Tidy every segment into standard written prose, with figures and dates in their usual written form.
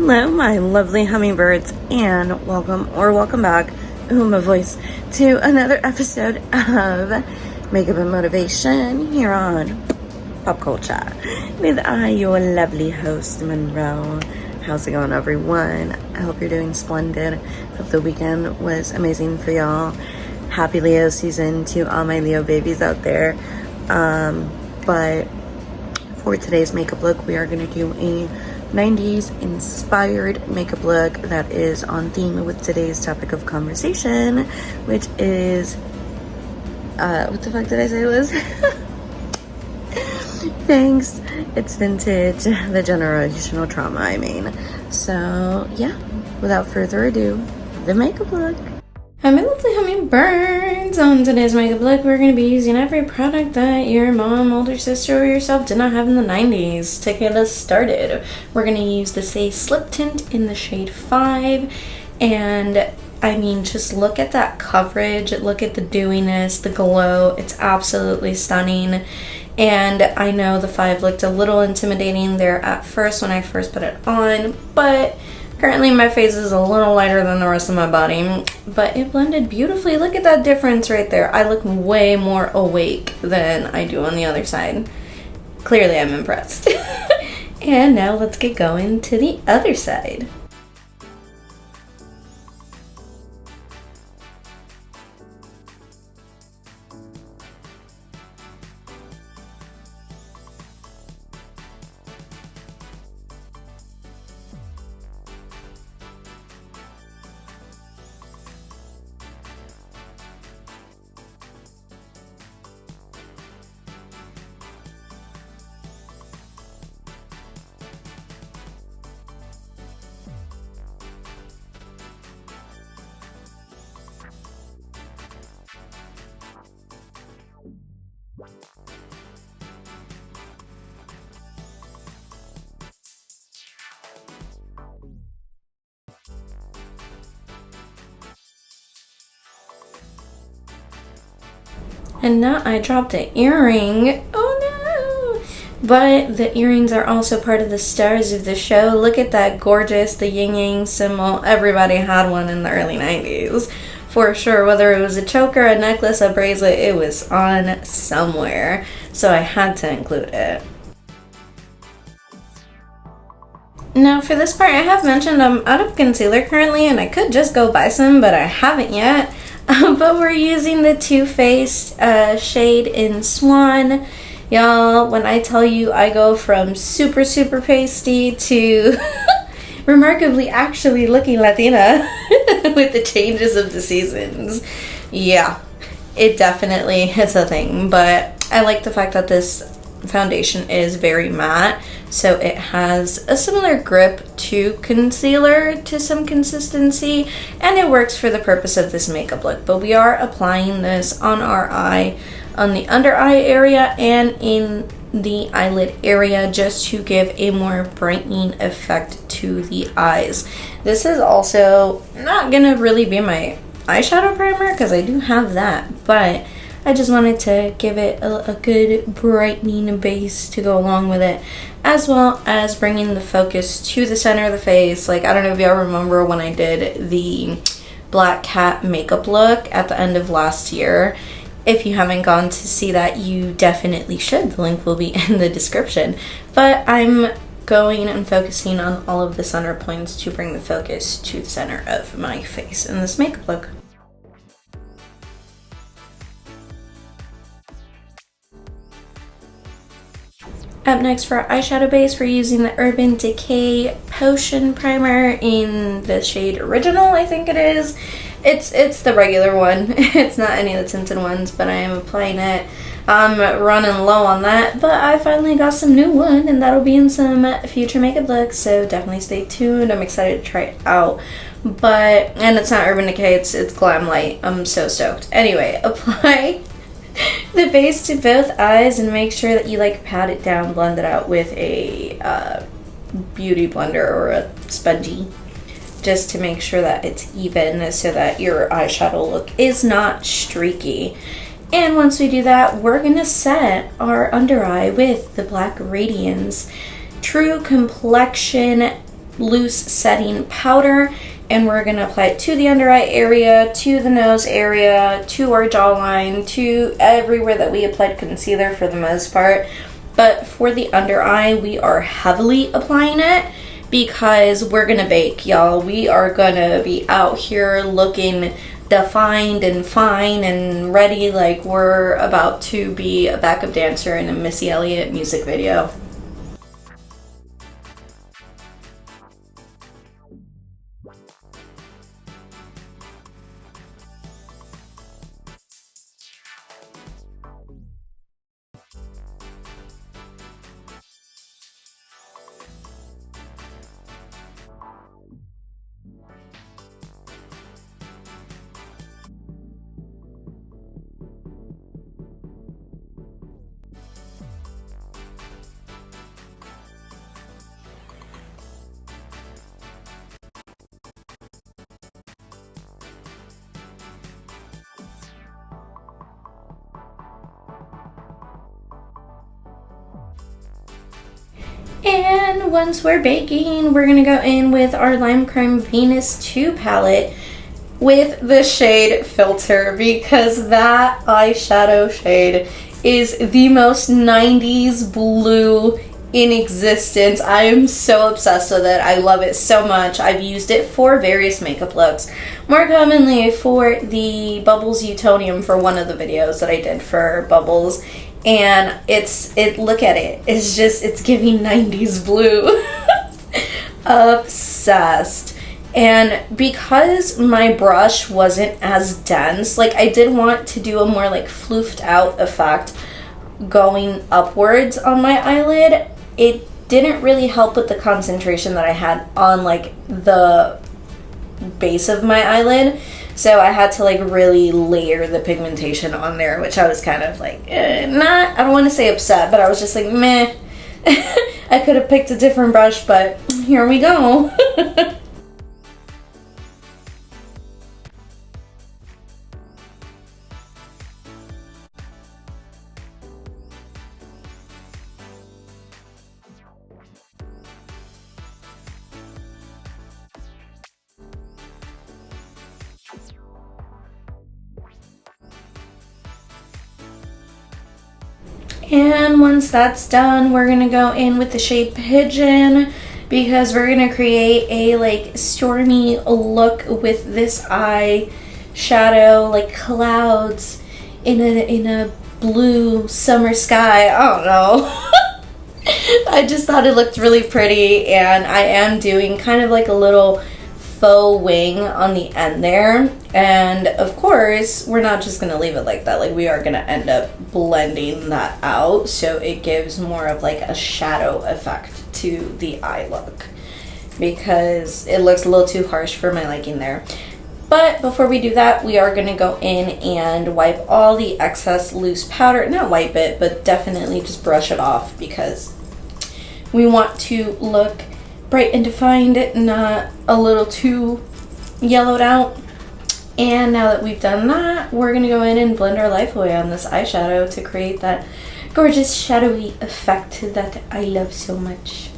Hello, my lovely hummingbirds, and welcome back, my voice, to another episode of Makeup and Motivation here on Pop Culture with your lovely host, Monroe. How's it going, everyone? I hope you're doing splendid. Hope the weekend was amazing for y'all. Happy Leo season to all my Leo babies out there. But for today's makeup look, we are going to do a 90s inspired makeup look that is on theme with today's topic of conversation, which is what the fuck did I say it was? Thanks, it's vintage, the generational trauma, I mean. So yeah, without further ado, the makeup look. Hi, my lovely hummingbirds. On today's makeup look, we're going to be using every product that your mom, older sister, or yourself did not have in the 90s to get us started. We're going to use the Say Slip Tint in the shade 5. And, I mean, just look at that coverage. Look at the dewiness, the glow. It's absolutely stunning. And I know the 5 looked a little intimidating there at first when I first put it on, but currently my face is a little lighter than the rest of my body, but it blended beautifully. Look at that difference right there. I look way more awake than I do on the other side. Clearly I'm impressed. And now let's get going to the other side. And now I dropped an earring. Oh no! But the earrings are also part of the stars of the show. Look at that gorgeous, the yin yang symbol. Everybody had one in the early 90s. For sure, whether it was a choker, a necklace, a bracelet, it was on somewhere. So I had to include it. Now for this part, I have mentioned I'm out of concealer currently, and I could just go buy some, but I haven't yet. But we're using the Too Faced shade in Swan. Y'all, when I tell you I go from super, super pasty to remarkably actually looking Latina with the changes of the seasons. Yeah, it definitely is a thing. But I like the fact that this foundation is very matte, so it has a similar grip to concealer to some consistency, and it works for the purpose of this makeup look. But we are applying this on our eye, on the under eye area and in the eyelid area, just to give a more brightening effect to the eyes. This is also not gonna really be my eyeshadow primer because I do have that, but I just wanted to give it a good brightening base to go along with it, as well as bringing the focus to the center of the face. Like, I don't know if y'all remember when I did the Black Cat makeup look at the end of last year. If you haven't gone to see that, you definitely should. The link will be in the description. But I'm going and focusing on all of the center points to bring the focus to the center of my face in this makeup look. Up next for our eyeshadow base, we're using the Urban Decay Potion Primer in the shade Original, I think it is. It's the regular one. It's not any of the tinted ones, but I am applying it. I'm running low on that, but I finally got some new one, and that'll be in some future makeup looks, so definitely stay tuned. I'm excited to try it out. And it's not Urban Decay, it's Glam Light. I'm so stoked. Anyway, apply the base to both eyes and make sure that you pat it down, blend it out with a beauty blender or a spongy, just to make sure that it's even so that your eyeshadow look is not streaky. And once we do that, we're gonna set our under eye with the Black Radiance True Complexion loose setting powder, and we're going to apply it to the under eye area, to the nose area, to our jawline, to everywhere that we applied concealer for the most part. But for the under eye, we are heavily applying it because we're going to bake, y'all. We are going to be out here looking defined and fine and ready like we're about to be a backup dancer in a Missy Elliot music video. And once we're baking, we're gonna go in with our Lime Crime Venus 2 palette with the shade Filter, because that eyeshadow shade is the most 90s blue in existence. I am so obsessed with it. I love it so much. I've used it for various makeup looks, more commonly for the Bubbles Utonium for one of the videos that I did for Bubbles. And look at it, it's giving 90s blue. Obsessed. And because my brush wasn't as dense, like I did want to do a more like floofed out effect going upwards on my eyelid, it didn't really help with the concentration that I had on like the base of my eyelid. So I had to like really layer the pigmentation on there, which I was kind of like, I don't want to say upset, but I was just like, meh. I could have picked a different brush, but here we go. And once that's done, we're gonna go in with the shade Pigeon, because we're gonna create a like stormy look with this eye shadow, like clouds in a blue summer sky. I don't know. I just thought it looked really pretty, and I am doing kind of like a little faux wing on the end there. And of course, we're not just gonna leave it like that. Like we are gonna end up blending that out so it gives more of like a shadow effect to the eye look, because it looks a little too harsh for my liking there. But before we do that, we are gonna go in and wipe all the excess loose powder. Not wipe it, but definitely just brush it off, because we want to look bright and defined, not a little too yellowed out. And now that we've done that, we're gonna go in and blend our life away on this eyeshadow to create that gorgeous shadowy effect that I love so much.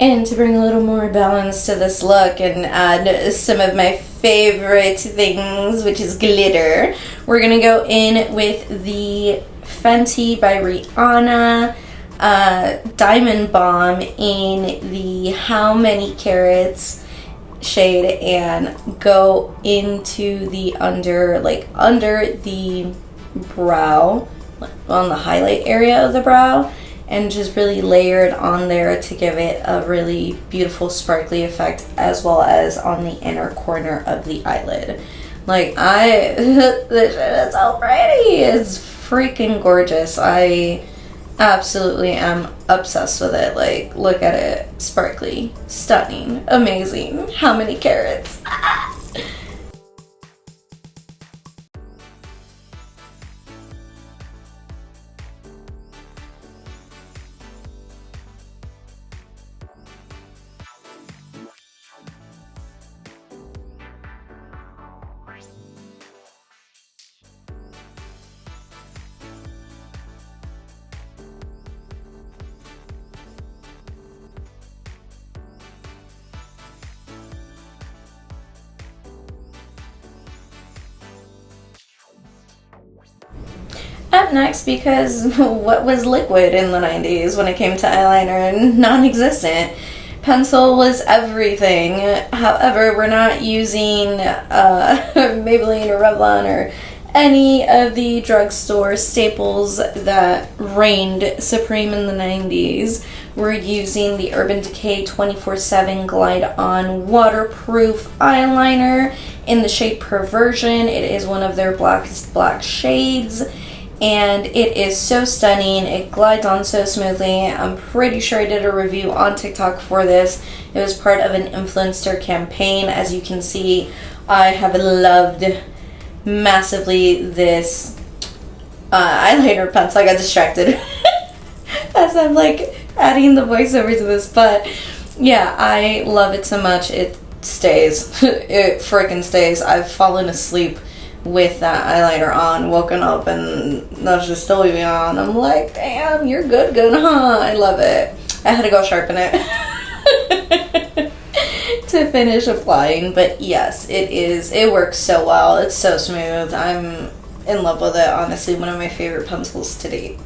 And to bring a little more balance to this look and add some of my favorite things, which is glitter, we're gonna go in with the Fenty by Rihanna Diamond Bomb in the How Many Carats shade, and go into the under the brow, on the highlight area of the brow, and just really layer it on there to give it a really beautiful sparkly effect, as well as on the inner corner of the eyelid. Like this shit is so pretty. It's freaking gorgeous. I absolutely am obsessed with it. Like, look at it. Sparkly, stunning, amazing. How many carats? Up next, because what was liquid in the 90s when it came to eyeliner? And non-existent. Pencil was everything. However, we're not using Maybelline or Revlon or any of the drugstore staples that reigned supreme in the 90s. We're using the Urban Decay 24/7 Glide On waterproof eyeliner in the shade Perversion. It is one of their blackest black shades, and it is so stunning. It glides on so smoothly. I'm pretty sure I did a review on TikTok for this. It was part of an influencer campaign. As you can see, I have loved massively this eyeliner pencil. I got distracted as I'm like adding the voiceover to this, but yeah, I love it so much. It stays. It freaking stays. I've fallen asleep with that eyeliner on, woken up, and that's just still even on. I'm like, damn, you're good, huh? I love it. I had to go sharpen it to finish applying, but yes, it works so well. It's so smooth. I'm in love with it. Honestly, one of my favorite pencils to date.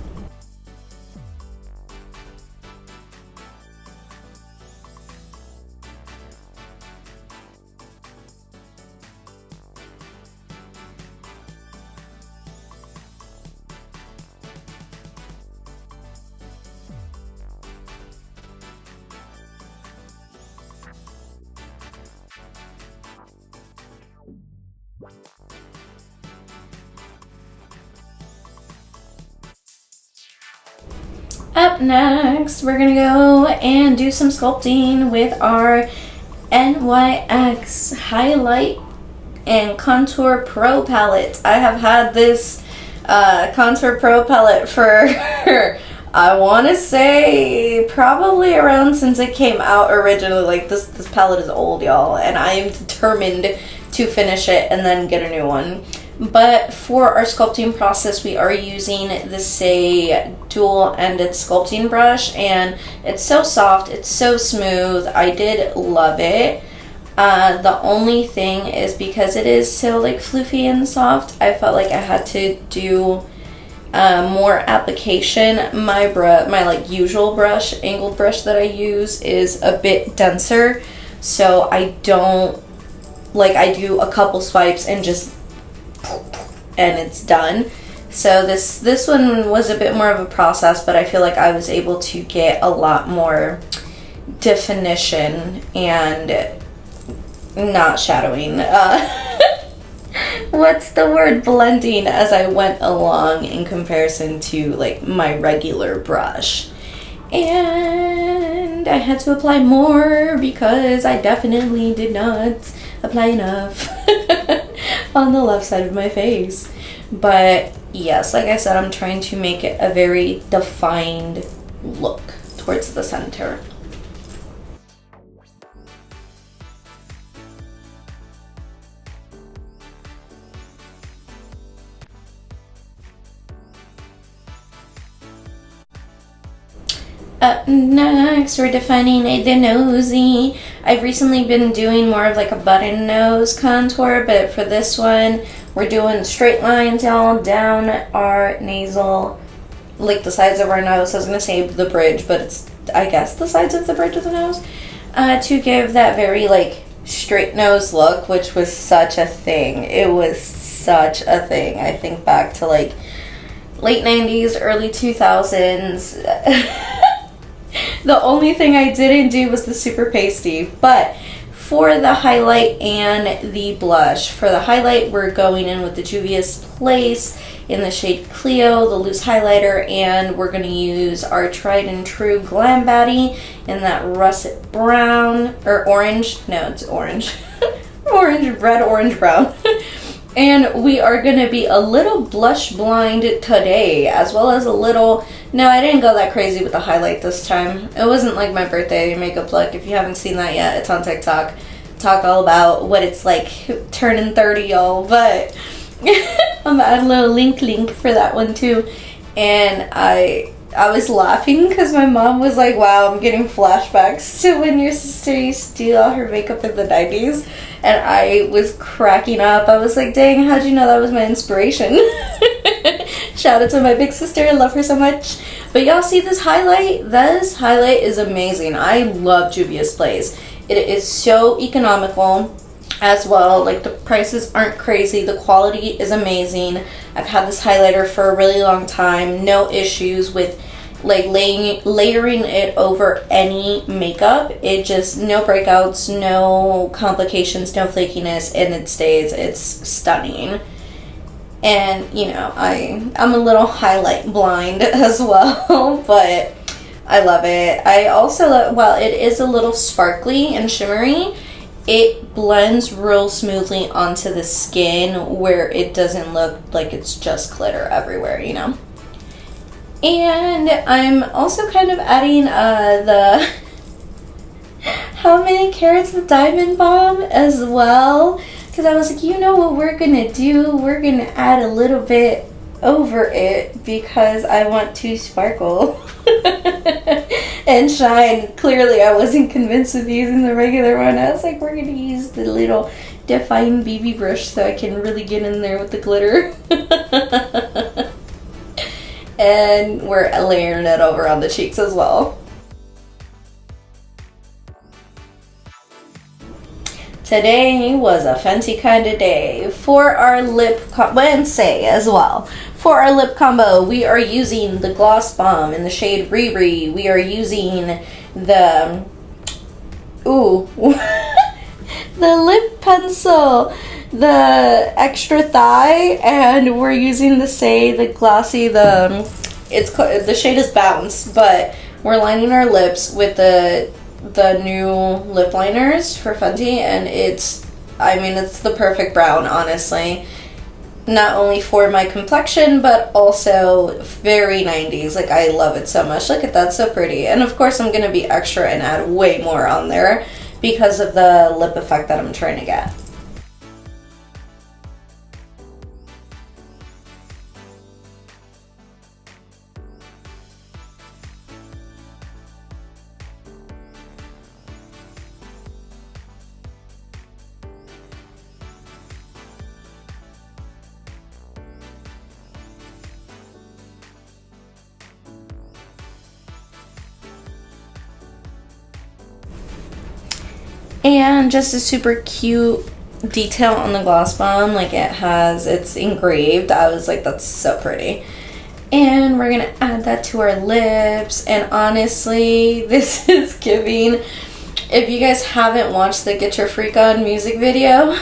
Up next, we're gonna go and do some sculpting with our NYX Highlight and Contour Pro palette. I have had this Contour Pro palette for I want to say probably around since it came out originally. Like this palette is old, y'all, and I am determined to finish it and then get a new one. But for our sculpting process, we are using the Say dual-ended sculpting brush, and it's so soft, it's so smooth. I did love it. The only thing is, because it is so like floofy and soft, I felt like I had to do more application. My like usual brush, angled brush that I use, is a bit denser, so I don't like, I do a couple swipes and just and it's done. So this one was a bit more of a process, but I feel like I was able to get a lot more definition and not shadowing. What's the word? Blending as I went along in comparison to like my regular brush. And I had to apply more because I definitely did not apply enough on the left side of my face. But yes, like I said, I'm trying to make it a very defined look towards the center. Up next, we're defining the nosy. I've recently been doing more of like a button nose contour, but for this one, we're doing straight lines, y'all, down our nasal, like the sides of our nose. I was gonna say the bridge, but it's, I guess, the sides of the bridge of the nose, to give that very like straight nose look, which was such a thing. It was such a thing. I think back to like late 90s, early 2000s. The only thing I didn't do was the super pasty, but for the highlight and the blush. For the highlight, we're going in with the Juvia's Place in the shade Clio, the loose highlighter, and we're going to use our tried and true Glam Baddie in that russet brown, or orange, no, it's orange, red, orange, brown. And we are going to be a little blush blind today, as well as a little, no, I didn't go that crazy with the highlight this time. It wasn't like my birthday makeup look. If you haven't seen that yet, it's on TikTok. Talk all about what it's like turning 30, y'all. But I'm gonna add a little link for that one too. And I was laughing because my mom was like, wow, I'm getting flashbacks to when your sister used to do all her makeup in the 90s. And I was cracking up. I was like, dang, how'd you know that was my inspiration? Shout out to my big sister. I love her so much. But y'all see this highlight? This highlight is amazing. I love Juvia's Place. It is so economical as well. Like, the prices aren't crazy. The quality is amazing. I've had this highlighter for a really long time. No issues with like layering it over any makeup. It just, no breakouts, no complications, no flakiness, and it stays. It's stunning. And you know, I'm a little highlight blind as well, but I love it. I also love, while it is a little sparkly and shimmery, it blends real smoothly onto the skin where it doesn't look like it's just glitter everywhere, you know? And I'm also kind of adding the How Many Carats the Diamond Bomb as well. Because I was like, you know what we're going to do? We're going to add a little bit over it because I want to sparkle and shine. Clearly, I wasn't convinced with using the regular one. I was like, we're going to use the little Define BB brush so I can really get in there with the glitter. And we're layering it over on the cheeks as well. Today was a fancy kind of day. For our lip Wednesday as well. For our lip combo, we are using the Gloss Bomb in the shade Riri. We are using the the lip pencil, the Extra Thigh, and we're using the glossy, the shade is Bounce, but we're lining our lips with the new lip liners for Fenty, and it's the perfect brown, honestly. Not only for my complexion, but also very 90s. Like, I love it so much. Look at that, so pretty. And of course I'm gonna be extra and add way more on there because of the lip effect that I'm trying to get. And just a super cute detail on the Gloss Bomb, like it's engraved. I was like, that's so pretty. And we're gonna add that to our lips, and honestly, this is giving, if you guys haven't watched the Get Your Freak On music video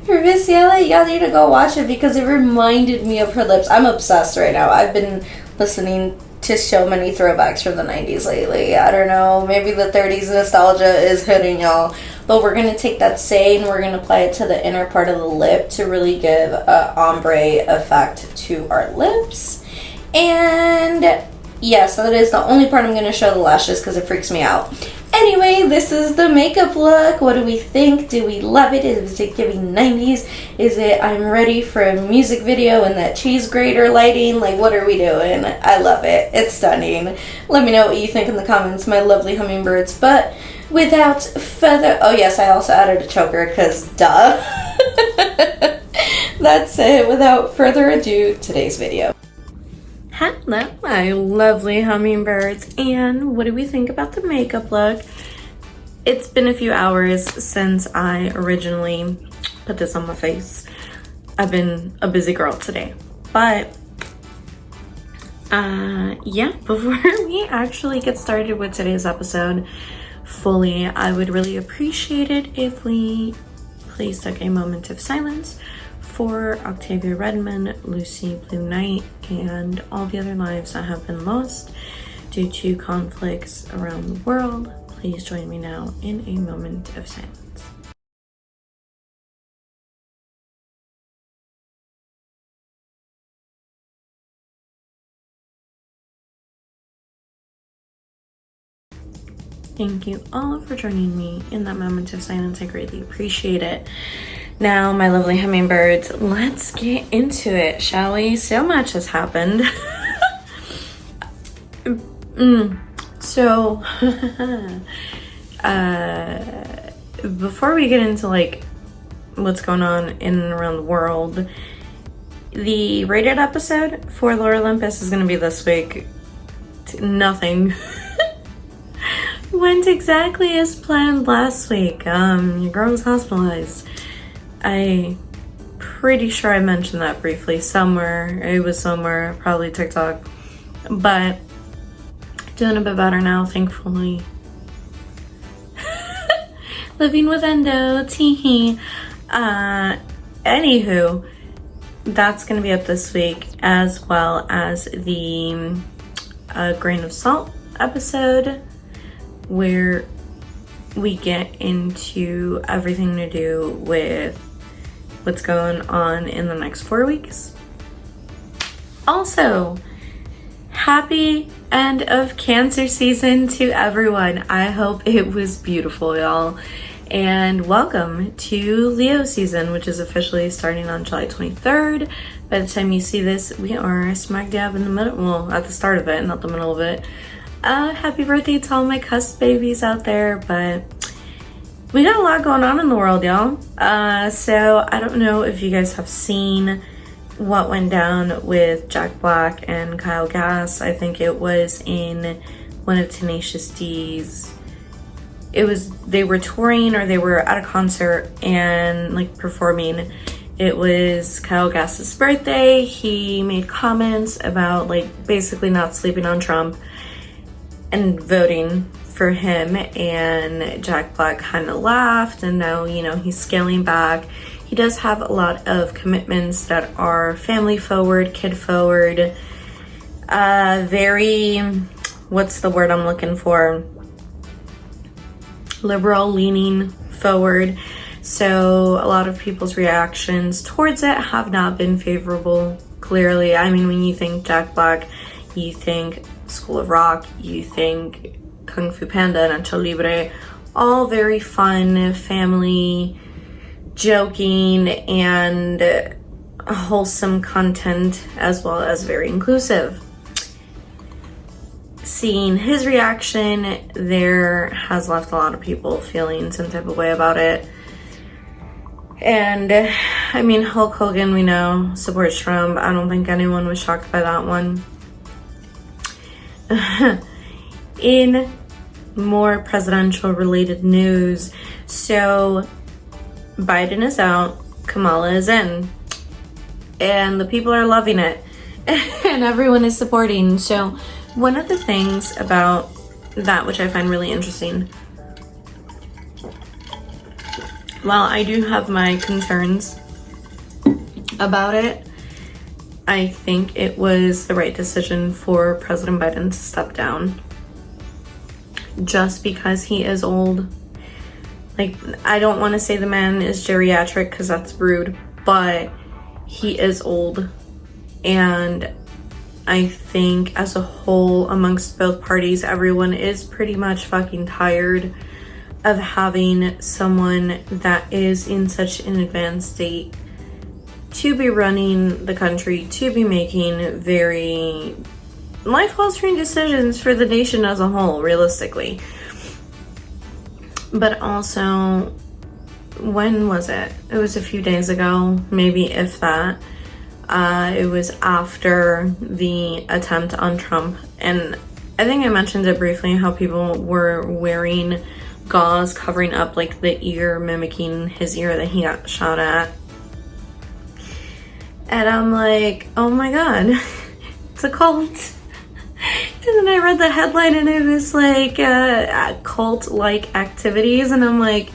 for Missy Elliot, y'all need to go watch it because it reminded me of her lips. I'm obsessed right now. I've been listening to so many throwbacks from the 90s lately. I don't know, maybe the 30s nostalgia is hitting y'all. But we're going to take that and we're going to apply it to the inner part of the lip to really give a ombre effect to our lips. And yes, that is the only part I'm going to show the lashes because it freaks me out. Anyway, this is the makeup look. What do we think? Do we love it? Is it giving 90s? Is it I'm ready for a music video and that cheese grater lighting? Like, what are we doing? I love it. It's stunning. Let me know what you think in the comments, my lovely hummingbirds. But without further... Oh, yes, I also added a choker because duh. That's it. Without further ado, today's video. Hello, my lovely hummingbirds, and what do we think about the makeup look? It's been a few hours since I originally put this on my face. I've been a busy girl today, but yeah, before we actually get started with today's episode, fully, I would really appreciate it if we please took a moment of silence for Octavia Redmond, Lucy Blue Knight, and all the other lives that have been lost due to conflicts around the world. Please join me now in a moment of silence. Thank you all for joining me in that moment of silence. I greatly appreciate it. Now, my lovely hummingbirds, let's get into it, shall we? So much has happened. So, before we get into like what's going on in and around the world, the rated episode for Lore Olympus is going to be this week. Nothing went exactly as planned last week. Your girl was hospitalized. I pretty sure I mentioned that briefly somewhere. It was somewhere, probably TikTok, but doing a bit better now, thankfully. Living with endo, teehee. Anywho, that's gonna be up this week, as well as the grain of salt episode, where we get into everything to do with what's going on in the next 4 weeks. Also, happy end of Cancer season to everyone. I hope it was beautiful, y'all. And welcome to Leo season, which is officially starting on July 23rd. By the time you see this, we are smack dab in the middle, well, at the start of it, not the middle of it. Happy birthday to all my cusp babies out there, but we got a lot going on in the world, y'all. So I don't know if you guys have seen what went down with Jack Black and Kyle Gass. I think it was in one of Tenacious D's. They were touring, or they were at a concert and like performing. It was Kyle Gass's birthday. He made comments about like basically not sleeping on Trump and voting for him, and Jack Black kind of laughed, and now, you know, he's scaling back. He does have a lot of commitments that are family forward, kid forward, very, what's the word I'm looking for? Liberal leaning forward. So a lot of people's reactions towards it have not been favorable, clearly. I mean, when you think Jack Black, you think School of Rock, you think Kung Fu Panda, Nacho Libre, all very fun, family, joking, and wholesome content, as well as very inclusive. Seeing his reaction there has left a lot of people feeling some type of way about it. And I mean, Hulk Hogan, we know, supports Trump. I don't think anyone was shocked by that one. In more presidential related news, so Biden is out, Kamala is in, and the people are loving it and everyone is supporting. So one of the things about that which I find really interesting, while I do have my concerns about it, I think it was the right decision for President Biden to step down. Just because he is old. Like, I don't want to say the man is geriatric because that's rude, but he is old. And I think as a whole, amongst both parties, everyone is pretty much fucking tired of having someone that is in such an advanced state to be running the country, to be making very life-altering decisions for the nation as a whole, realistically. But also, when was it? It was a few days ago, maybe if that. It was after the attempt on Trump. And I think I mentioned it briefly, how people were wearing gauze covering up like the ear, mimicking his ear that he got shot at. And I'm like, oh my god, it's a cult. then I read the headline and it was like cult-like activities, and I'm like,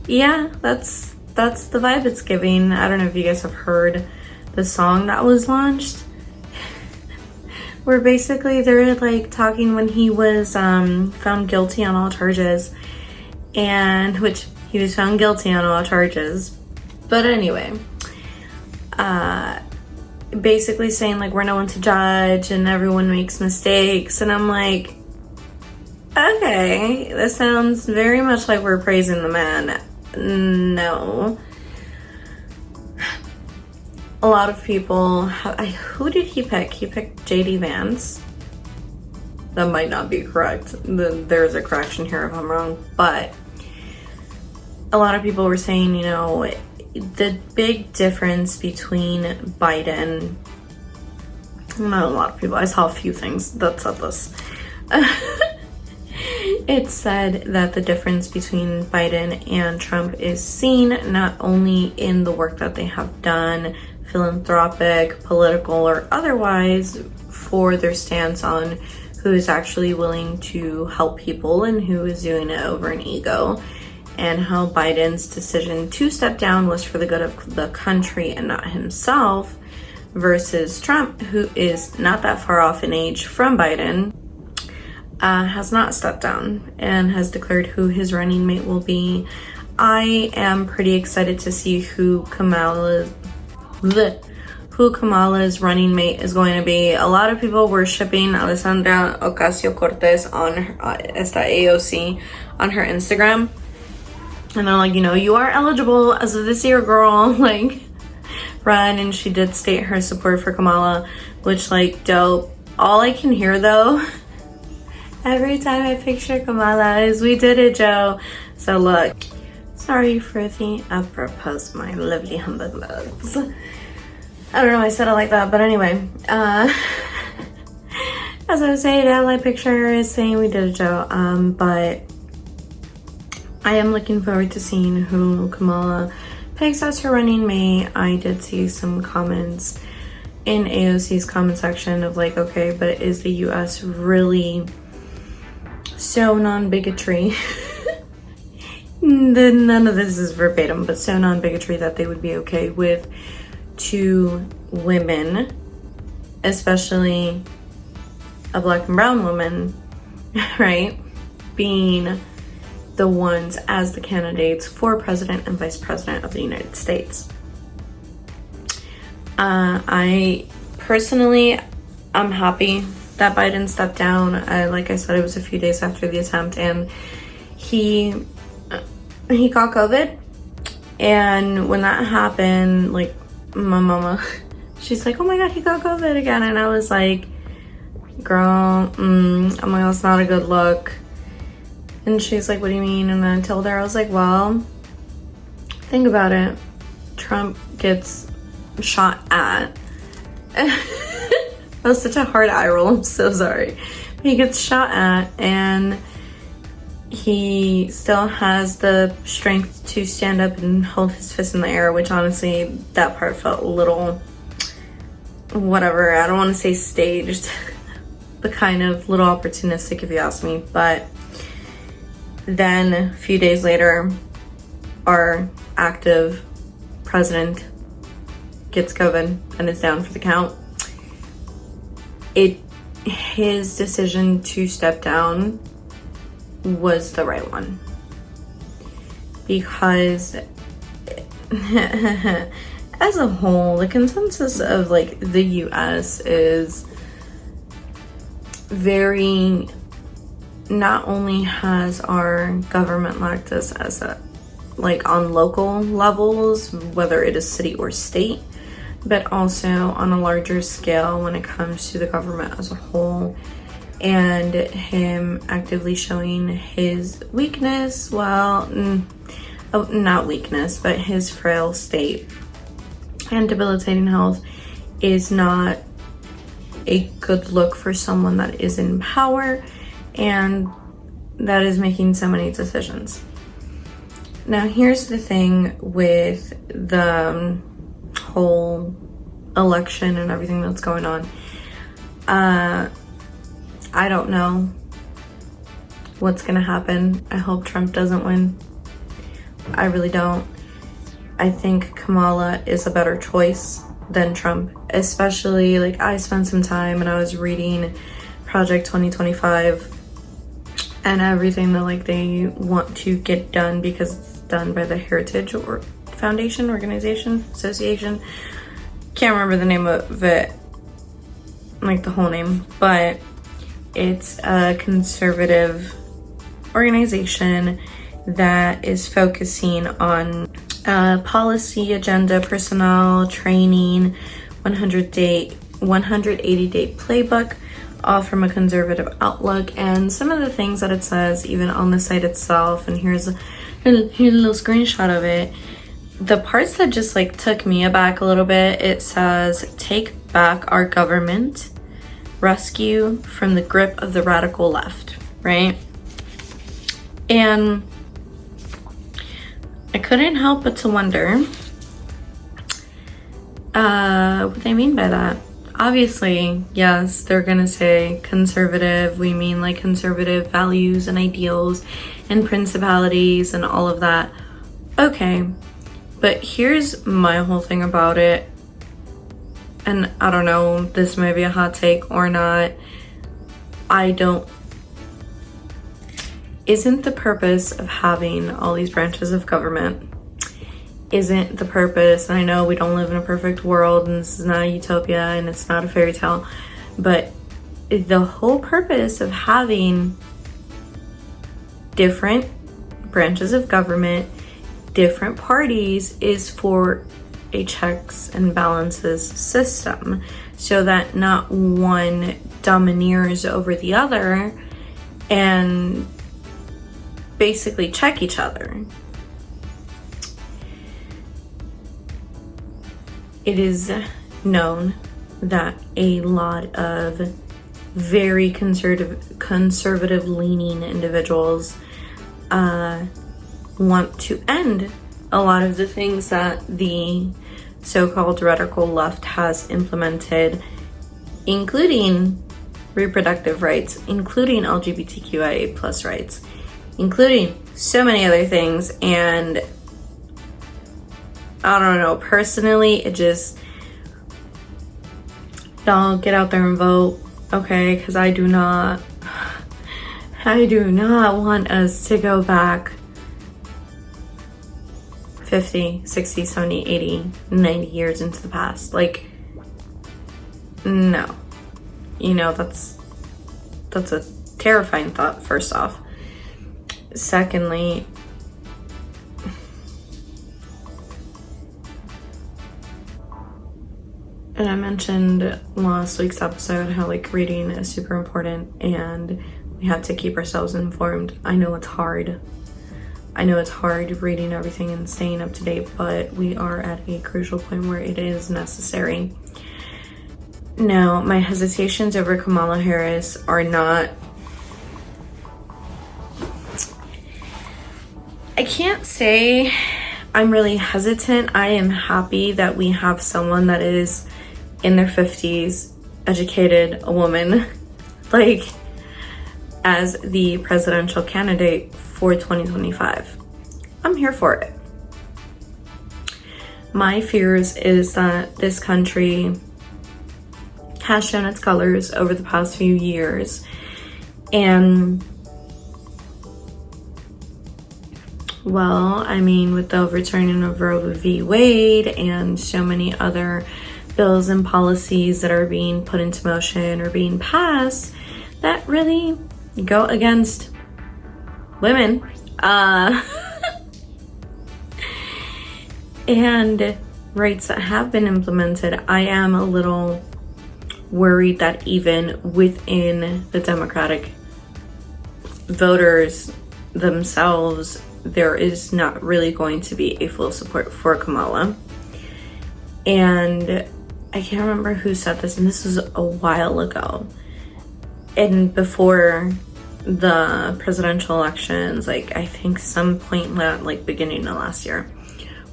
yeah, that's the vibe it's giving. I don't know if you guys have heard the song that was launched, where basically they're like talking when he was found guilty on all charges, and which he was found guilty on all charges. But anyway, basically saying like we're no one to judge and everyone makes mistakes, and I'm like, okay, this sounds very much like we're praising the man. No. A lot of people, who did he pick? He picked JD Vance. That might not be correct. There's a correction here if I'm wrong, but a lot of people were saying, you know, the big difference between Biden, not a lot of people, I saw a few things that said this. It said that the difference between Biden and Trump is seen not only in the work that they have done, philanthropic, political, or otherwise, for their stance on who is actually willing to help people and who is doing it over an ego, and how Biden's decision to step down was for the good of the country and not himself, versus Trump, who is not that far off in age from Biden, has not stepped down and has declared who his running mate will be. I am pretty excited to see who Kamala's running mate is going to be. A lot of people were shipping Alessandra Ocasio-Cortez on esta AOC on her Instagram. And they're like, you know, you are eligible as of this year, girl. Like, run. And she did state her support for Kamala, which, like, dope. All I can hear, though, every time I picture Kamala is, we did it, Joe. So, look. Sorry for the apropos, my lovely hummingbirds. I don't know why I said it like that, but anyway. As I was saying, all I picture is saying we did it, Joe. But I am looking forward to seeing who Kamala picks as her running mate. I did see some comments in AOC's comment section of like, okay, but is the US really so non-bigotry? None of this is verbatim, but so non-bigotry that they would be okay with two women, especially a black and brown woman, right, being the ones as the candidates for president and vice president of the United States. I personally, I'm happy that Biden stepped down. Like I said, it was a few days after the attempt, and he got COVID. And when that happened, like, my mama, she's like, oh my god, he got COVID again. And I was like, girl, I'm like, that's not a good look. And she's like, what do you mean? And then I told her, I was like, well, think about it. Trump gets shot at. That was such a hard eye roll. I'm so sorry. He gets shot at, and he still has the strength to stand up and hold his fist in the air, which honestly, that part felt a little, whatever. I don't want to say staged, but kind of little opportunistic if you ask me. But then a few days later, our active president gets COVID and is down for the count. His decision to step down was the right one, because as a whole, the consensus of like the US is very, not only has our government lacked us as a, like on local levels, whether it is city or state, but also on a larger scale when it comes to the government as a whole, and him actively showing his weakness, well, not weakness, but his frail state and debilitating health is not a good look for someone that is in power and that is making so many decisions. Now, here's the thing with the whole election and everything that's going on. I I don't know what's gonna happen. I hope Trump doesn't win. I really don't. I think Kamala is a better choice than Trump, especially like I spent some time and I was reading Project 2025 and everything that like they want to get done because it's done by the Heritage or Foundation, Organization, Association. Can't remember the name of it, like the whole name, but it's a conservative organization that is focusing on policy, agenda, personnel, training, 180-day playbook, all from a conservative outlook. And some of the things that it says even on the site itself, and here's a little screenshot of it. The parts that just like took me aback a little bit, it says, take back our government, rescue from the grip of the radical left, right? And I couldn't help but to wonder what they mean by that. Obviously, yes, they're gonna say conservative. We mean like conservative values and ideals and principalities and all of that. Okay, but here's my whole thing about it. And I don't know, this may be a hot take or not. Isn't the purpose of having all these branches of government, isn't the purpose, and I know we don't live in a perfect world and this is not a utopia and it's not a fairy tale, but the whole purpose of having different branches of government, different parties, is for a checks and balances system so that not one domineers over the other and basically check each other. It is known that a lot of very conservative leaning individuals want to end a lot of the things that the so-called radical left has implemented, including reproductive rights, including LGBTQIA plus rights, including so many other things. And I don't know, personally, it just, y'all get out there and vote, okay? Because I do not want us to go back 50, 60, 70, 80, 90 years into the past. Like, no. You know, that's a terrifying thought, first off. Secondly, and I mentioned last week's episode how like reading is super important and we have to keep ourselves informed. I know it's hard. I know it's hard reading everything and staying up to date, but we are at a crucial point where it is necessary. Now, my hesitations over Kamala Harris are not, I can't say I'm really hesitant. I am happy that we have someone that is in their 50s, educated, a woman, like, as the presidential candidate for 2025. I'm here for it. My fears is that this country has shown its colors over the past few years, and well, I mean, with the overturning of Roe v. Wade and so many other bills and policies that are being put into motion or being passed that really go against women, and rights that have been implemented, I am a little worried that even within the Democratic voters themselves, there is not really going to be a full support for Kamala. And I can't remember who said this, and this was a while ago. And before the presidential elections, like I think some point like beginning of last year,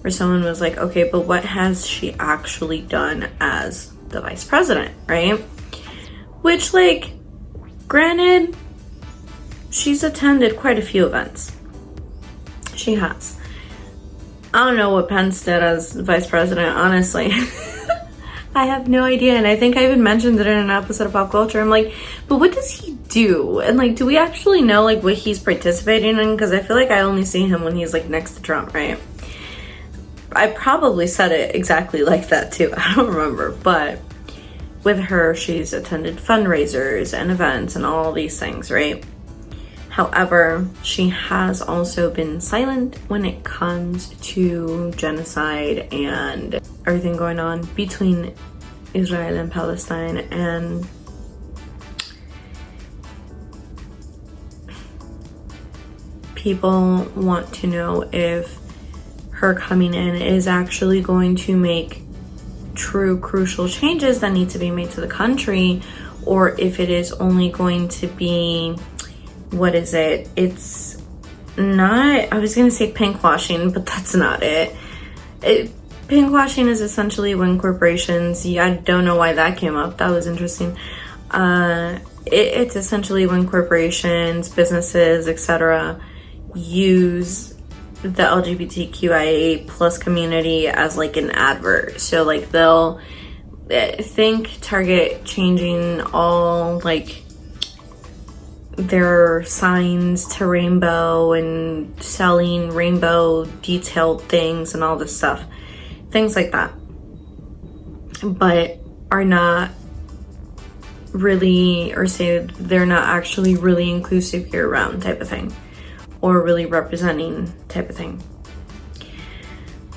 where someone was like, okay, but what has she actually done as the vice president, right? Which, like, Granted, she's attended quite a few events. She has. I don't know what Pence did as vice president, honestly. I have no idea, and I think I even mentioned it in an episode of Pop Culture. I'm like, but what does he do? And like, do we actually know like what he's participating in? Because I feel like I only see him when he's like next to Trump, right? I probably said it exactly like that too. I don't remember, but with her, she's attended fundraisers and events and all these things, right? However, she has also been silent when it comes to genocide and everything going on between Israel and Palestine. And people want to know if her coming in is actually going to make true crucial changes that need to be made to the country, or if it is only going to be, what is it? It's not, I was going to say pink washing, but that's not it. Pink washing is essentially when corporations, I don't know why that came up. That was interesting. It's essentially when corporations, businesses, etc. use the LGBTQIA plus community as like an advert. So like they'll think Target changing all like their signs to rainbow and selling rainbow detailed things and all this stuff, things like that, but are not really, or say they're not actually really inclusive year-round type of thing, or really representing type of thing.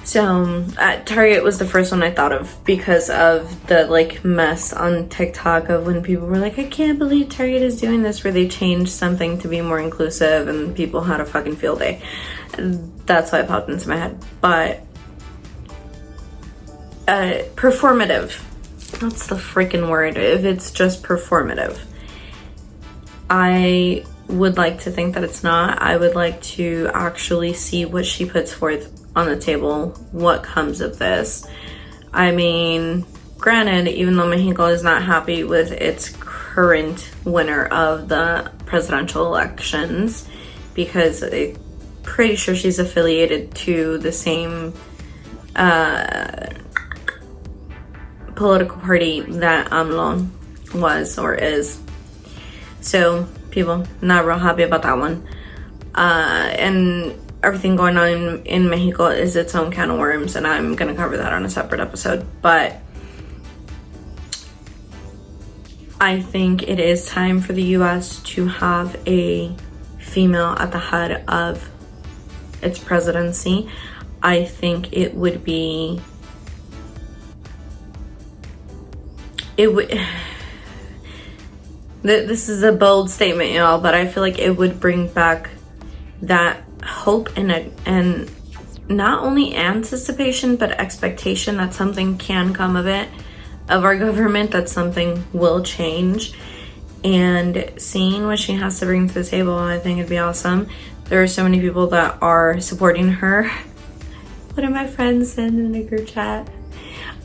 So Target was the first one I thought of because of the like mess on TikTok of when people were like, I can't believe Target is doing this, where they changed something to be more inclusive and people had a fucking field day. That's why it popped into my head. But performative, that's the freaking word. If it's just performative, I would like to think that it's not. I would like to actually see what she puts forth on the table, what comes of this. I mean, granted, even though Mexico is not happy with its current winner of the presidential elections, because I'm pretty sure she's affiliated to the same political party that AMLO was or is. So people not real happy about that one. And everything going on in Mexico is its own can of worms, and I'm gonna cover that on a separate episode. But I think it is time for the US to have a female at the head of its presidency. I think it would be, this is a bold statement, y'all, but I feel like it would bring back that hope and not only anticipation but expectation that something can come of it, of our government, that something will change. And seeing what she has to bring to the table, I think it'd be awesome. There are so many people that are supporting her. One of my friends said in the group chat,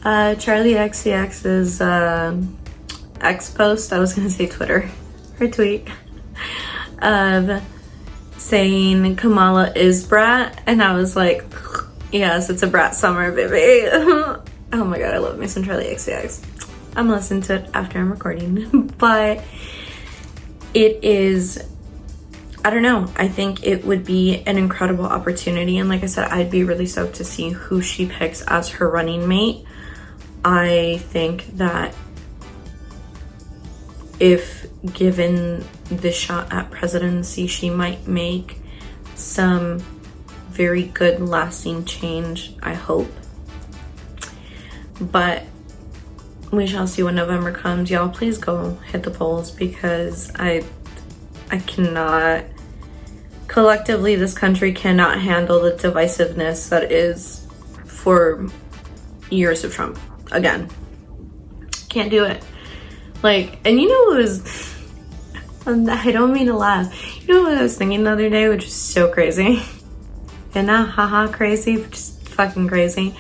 Charlie XCX's X post, I was gonna say Twitter, her tweet, of saying Kamala is brat, and I was like, yes, it's a brat summer, baby. Oh my god, I love me some Charlie XCX. I'm listening to it after I'm recording. But it is, I don't know, I think it would be an incredible opportunity, and like I said, I'd be really stoked to see who she picks as her running mate. I think that if given the shot at presidency, she might make some very good lasting change, I hope. But we shall see when November comes. Y'all, please go hit the polls, because I cannot, collectively this country cannot handle the divisiveness that is for years of Trump. Again, can't do it. Like, and you know what was, I don't mean to laugh, you know what I was thinking the other day, which is so crazy, and not haha crazy, but just fucking crazy,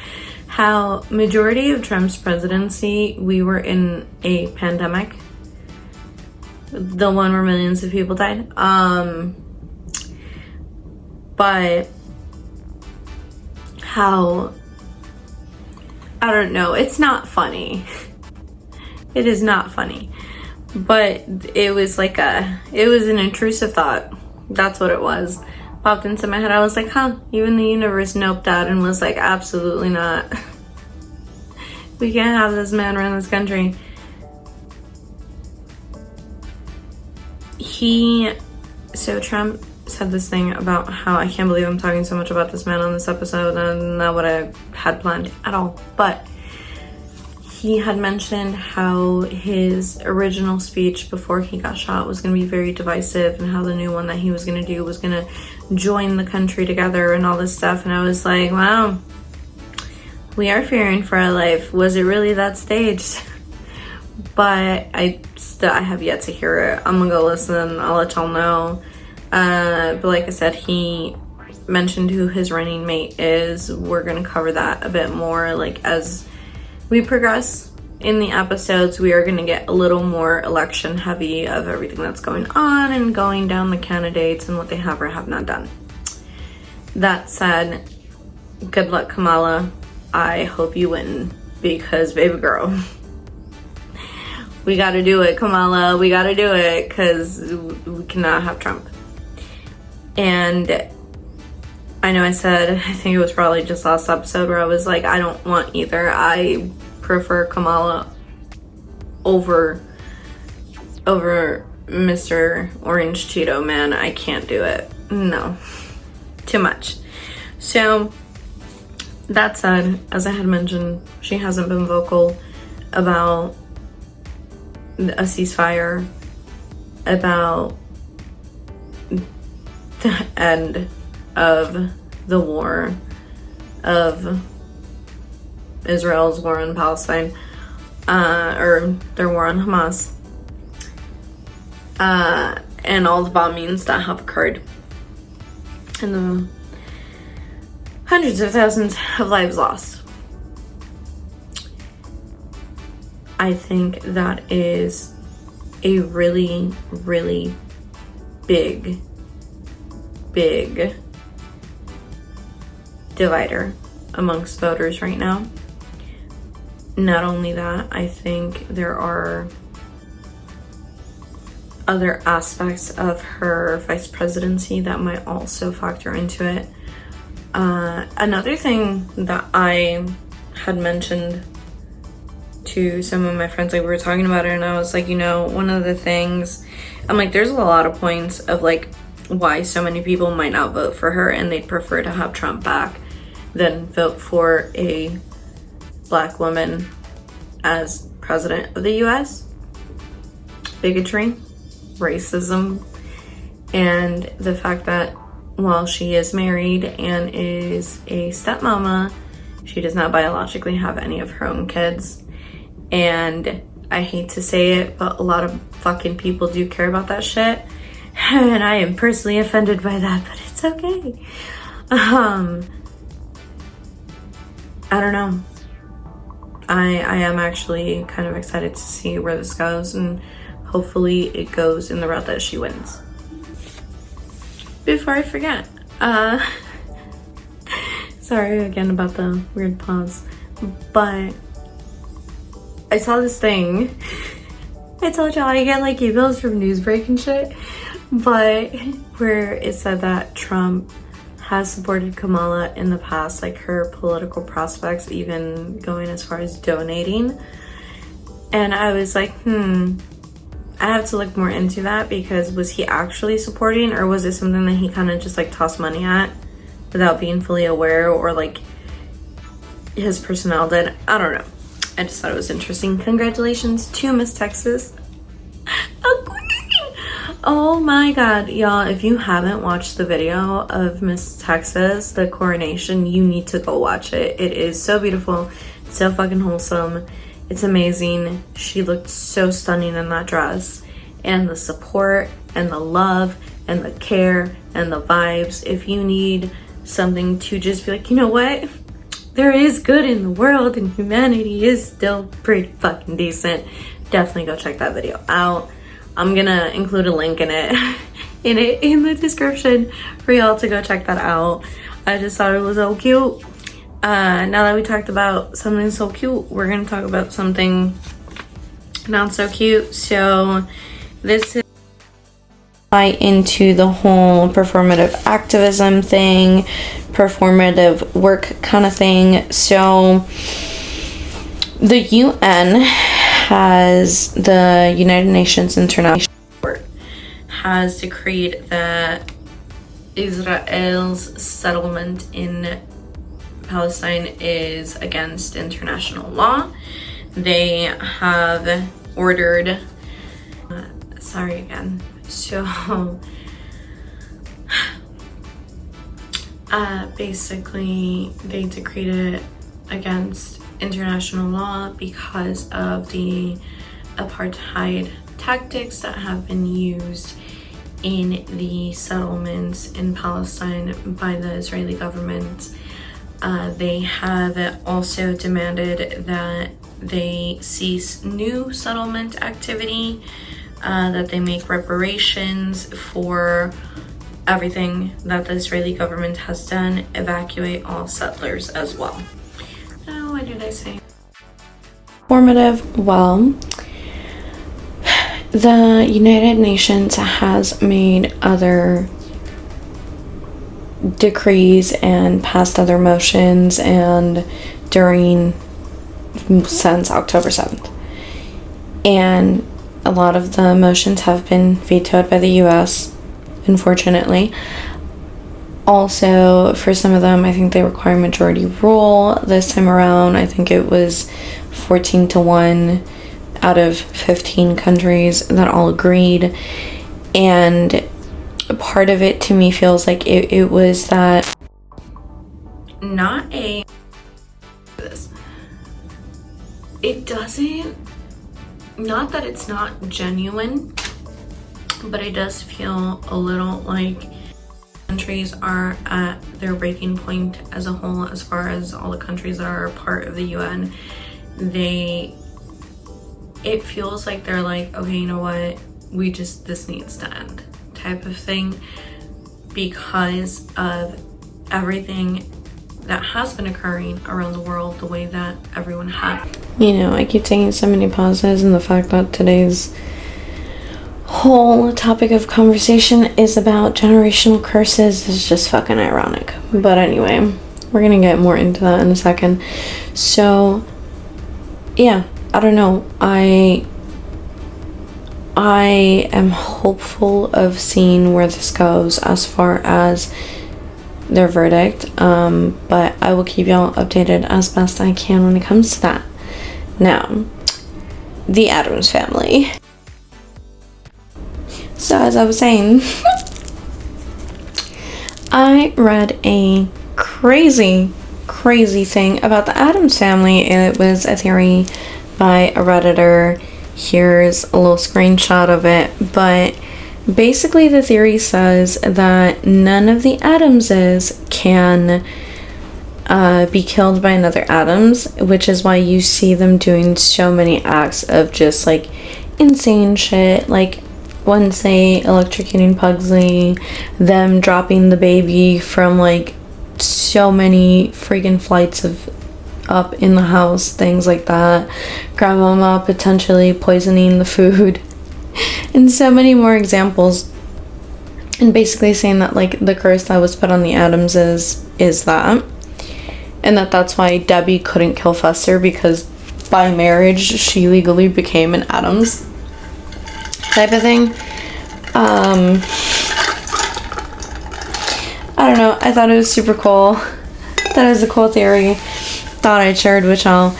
how majority of Trump's presidency, we were in a pandemic, the one where millions of people died. But how, I don't know, it's not funny. It is not funny. But it was like it was an intrusive thought. That's what it was. Popped into my head. I was like, huh, even the universe noped that and was like, absolutely not. We can't have this man run this country. So Trump said this thing about how, I can't believe I'm talking so much about this man on this episode, and not what I had planned at all, but he had mentioned how his original speech before he got shot was going to be very divisive, and how the new one that he was going to do was going to join the country together and all this stuff. And I was like, wow, we are fearing for our life. Was it really that staged? But I have yet to hear it. I'm gonna go listen. I'll let y'all know. But like I said, he mentioned who his running mate is. We're gonna cover that a bit more. Like, as we progress in the episodes, we are gonna get a little more election heavy of everything that's going on and going down the candidates and what they have or have not done. That said, good luck, Kamala. I hope you win, because baby girl, we gotta do it, Kamala. We gotta do it, because we cannot have Trump. And I know I said, I think it was probably just last episode, where I was like, I don't want either. I prefer Kamala over Mr. Orange Cheeto Man. I can't do it. No, too much. So that said, as I had mentioned, she hasn't been vocal about a ceasefire, about the end of the war, of Israel's war on Palestine, or their war on Hamas, and all the bombings that have occurred, and the hundreds of thousands of lives lost. I think that is a really, really big divider amongst voters right now. Not only that, I think there are other aspects of her vice presidency that might also factor into it. Another thing that I had mentioned to some of my friends, like, we were talking about it, and I was like, you know, one of the things, I'm like, there's a lot of points of like why so many people might not vote for her, and they'd prefer to have Trump back than vote for a black woman as president of the US. Bigotry, racism, and the fact that while she is married and is a stepmama, she does not biologically have any of her own kids. And I hate to say it, but a lot of fucking people do care about that shit. And I am personally offended by that, but it's okay. I don't know. I am actually kind of excited to see where this goes, and hopefully it goes in the route that she wins. Before I forget, sorry again about the weird pause, but I saw this thing. I told y'all I get like emails from Newsbreak and shit, but where it said that Trump has supported Kamala in the past, like her political prospects, even going as far as donating. And I was like, I have to look more into that, because was he actually supporting, or was it something that he kind of just like tossed money at without being fully aware, or like his personnel did? I don't know. I just thought it was interesting. Congratulations to Miss Texas. A queen! Oh my god, y'all, if you haven't watched the video of Miss Texas, the coronation, you need to go watch it. It is so beautiful, so fucking wholesome. It's amazing. She looked so stunning in that dress. And the support and the love and the care and the vibes. If you need something to just be like, you know what? There is good in the world and humanity is still pretty fucking decent, definitely go check that video out. I'm gonna include a link in it in the description for y'all to go check that out. I just thought it was so cute. Now that we talked about something so cute, we're gonna talk about something not so cute. So this is into the whole performative activism thing, performative work kind of thing. So the UN has, the United Nations International Court has decreed that Israel's settlement in Palestine is against international law. They have ordered, sorry again. So basically they decreed it against international law because of the apartheid tactics that have been used in the settlements in Palestine by the Israeli government. They have also demanded that they cease new settlement activity, that they make reparations for everything that the Israeli government has done, evacuate all settlers as well. Now, what did I say? Formative, well, the United Nations has made other decrees and passed other motions and since October 7th. And a lot of the motions have been vetoed by the US, unfortunately. Also, for some of them, I think they require majority rule. This time around, I think it was 14-1 out of 15 countries that all agreed. And part of it to me feels like it was that not that it's not genuine, but it does feel a little like countries are at their breaking point as a whole, as far as all the countries that are part of the UN. It feels like they're like, okay, you know what, this needs to end type of thing, because of everything that has been occurring around the world, the way that everyone had. You know, I keep taking so many pauses, and the fact that today's whole topic of conversation is about generational curses is just fucking ironic. But anyway, we're gonna get more into that in a second. So, yeah, I don't know. I am hopeful of seeing where this goes as far as their verdict, but I will keep y'all updated as best I can when it comes to that. Now, the Addams Family. So as I was saying, I read a crazy thing about the Addams Family. It was a theory by a Redditor. Here's a little screenshot of it, but basically the theory says that none of the Addamses can be killed by another Addams, which is why you see them doing so many acts of just like insane shit, like once they electrocuting Pugsley, them dropping the baby from like so many freaking flights of up in the house, things like that, grandmama potentially poisoning the food, and so many more examples, and basically saying that like the curse that was put on the Addamses is that, and that's why Debbie couldn't kill Fester, because by marriage she legally became an Addams type of thing. I don't know, I thought it was super cool. That is a cool theory. Thought I'd share it with y'all.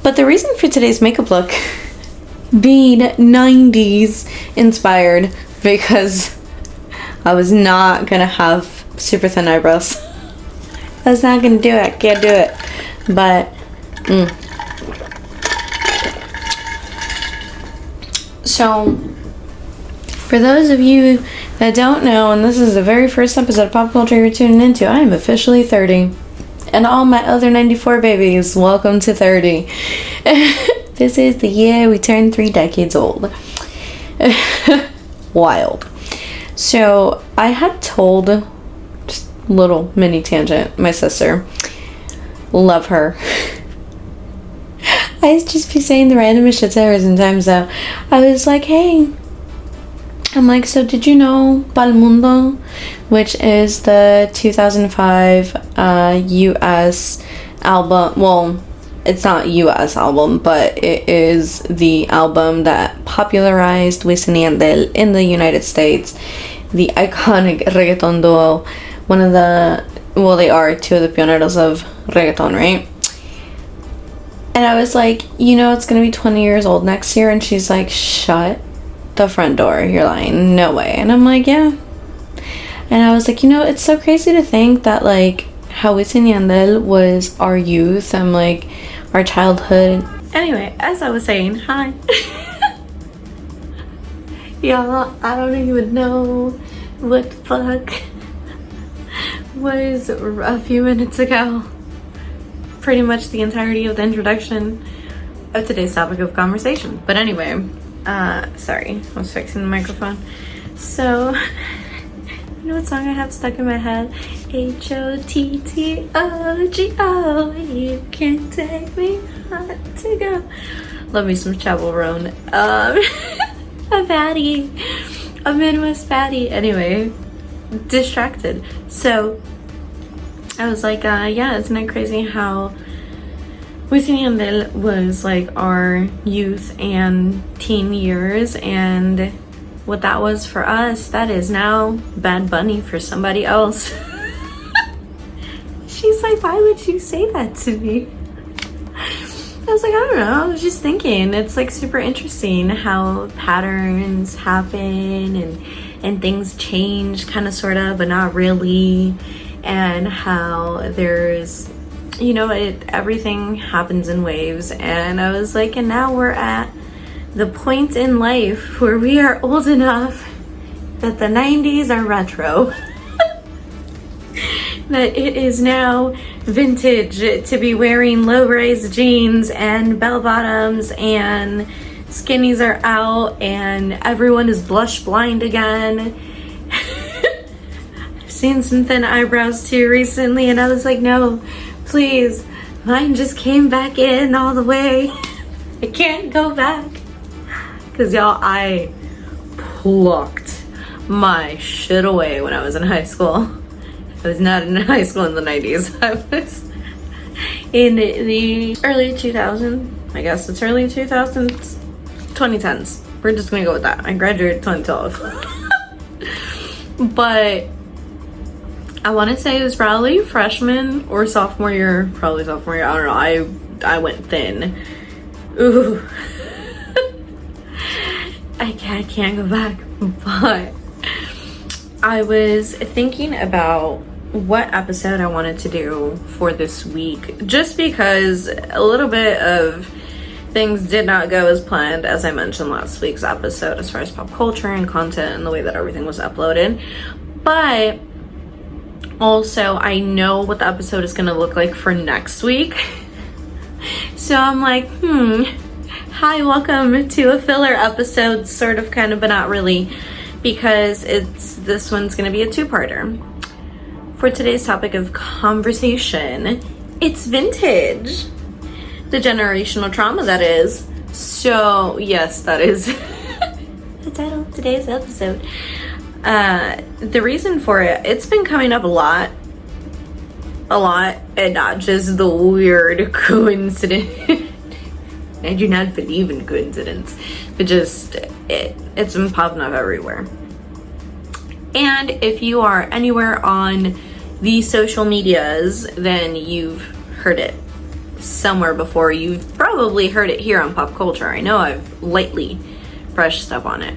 But the reason for today's makeup look being 90s inspired, because I was not gonna have super thin eyebrows. I was not gonna do it. Can't do it. But so for those of you that don't know, and this is the very first episode of Pop Culture you're tuning into, I am officially 30. And all my other 94 babies, welcome to 30. This is the year we turn 3 decades old. Wild. So I had told, just little mini tangent, my sister, love her. I just be saying the randomest shit to her sometimes though. I was like, hey, I'm like, so did you know Pal Mundo, which is the 2005 US album, well, it's not US album, but it is the album that popularized Wisin y Yandel in the United States, the iconic reggaeton duo, one of the, well, they are two of the pioneers of reggaeton, right? And I was like, you know, it's gonna be 20 years old next year. And she's like, shut the front door, you're lying, no way. And I'm like, yeah. And I was like, you know, it's so crazy to think that, like, how Wisin y Yandel was our youth and, like, our childhood. Anyway, as I was saying, hi. Y'all, I don't even know what the fuck was a few minutes ago. Pretty much the entirety of the introduction of today's topic of conversation. But anyway, sorry, I was fixing the microphone. So, you know what song I have stuck in my head? H-O-T-T-O-G-O, you can't take me hot to go. Love me some Chapel Roan. A fatty, a Midwest fatty. Anyway, distracted. So, I was like, yeah, isn't it crazy how Wisin y Yandel was like our youth and teen years, and what that was for us, that is now Bad Bunny for somebody else. She's like, why would you say that to me? I was like, I don't know, I was just thinking, it's like super interesting how patterns happen and things change kind of sort of, but not really. And how there's, you know, everything happens in waves. And I was like, and now we're at the point in life where we are old enough that the 90s are retro. That it is now vintage to be wearing low-rise jeans and bell-bottoms, and skinnies are out and everyone is blush blind again. Seen some thin eyebrows too recently, and I was like, no, please, mine just came back in all the way. I can't go back. Because y'all, I plucked my shit away when I was in high school. I was not in high school in the 90s. I was in the early 2000s. I guess it's early 2000s. 2010s. We're just gonna go with that. I graduated 2012. But I want to say it was probably freshman or sophomore year. Probably sophomore year. I don't know. I went thin. Ooh. I can't go back. But I was thinking about what episode I wanted to do for this week. Just because a little bit of things did not go as planned, as I mentioned last week's episode, as far as pop culture and content and the way that everything was uploaded. But also, I know what the episode is going to look like for next week. So I'm like, hi, welcome to a filler episode, sort of, kind of, but not really, because this one's going to be a two-parter. For today's topic of conversation, it's vintage. The generational trauma, that is. So, yes, that is the title of today's episode. The reason for it, it's been coming up a lot, and not just the weird coincidence. I do not believe in coincidence, but just it's been popping up everywhere. And if you are anywhere on the social medias, then you've heard it somewhere before. You've probably heard it here on Pop Culture. I know I've lightly brushed up on it.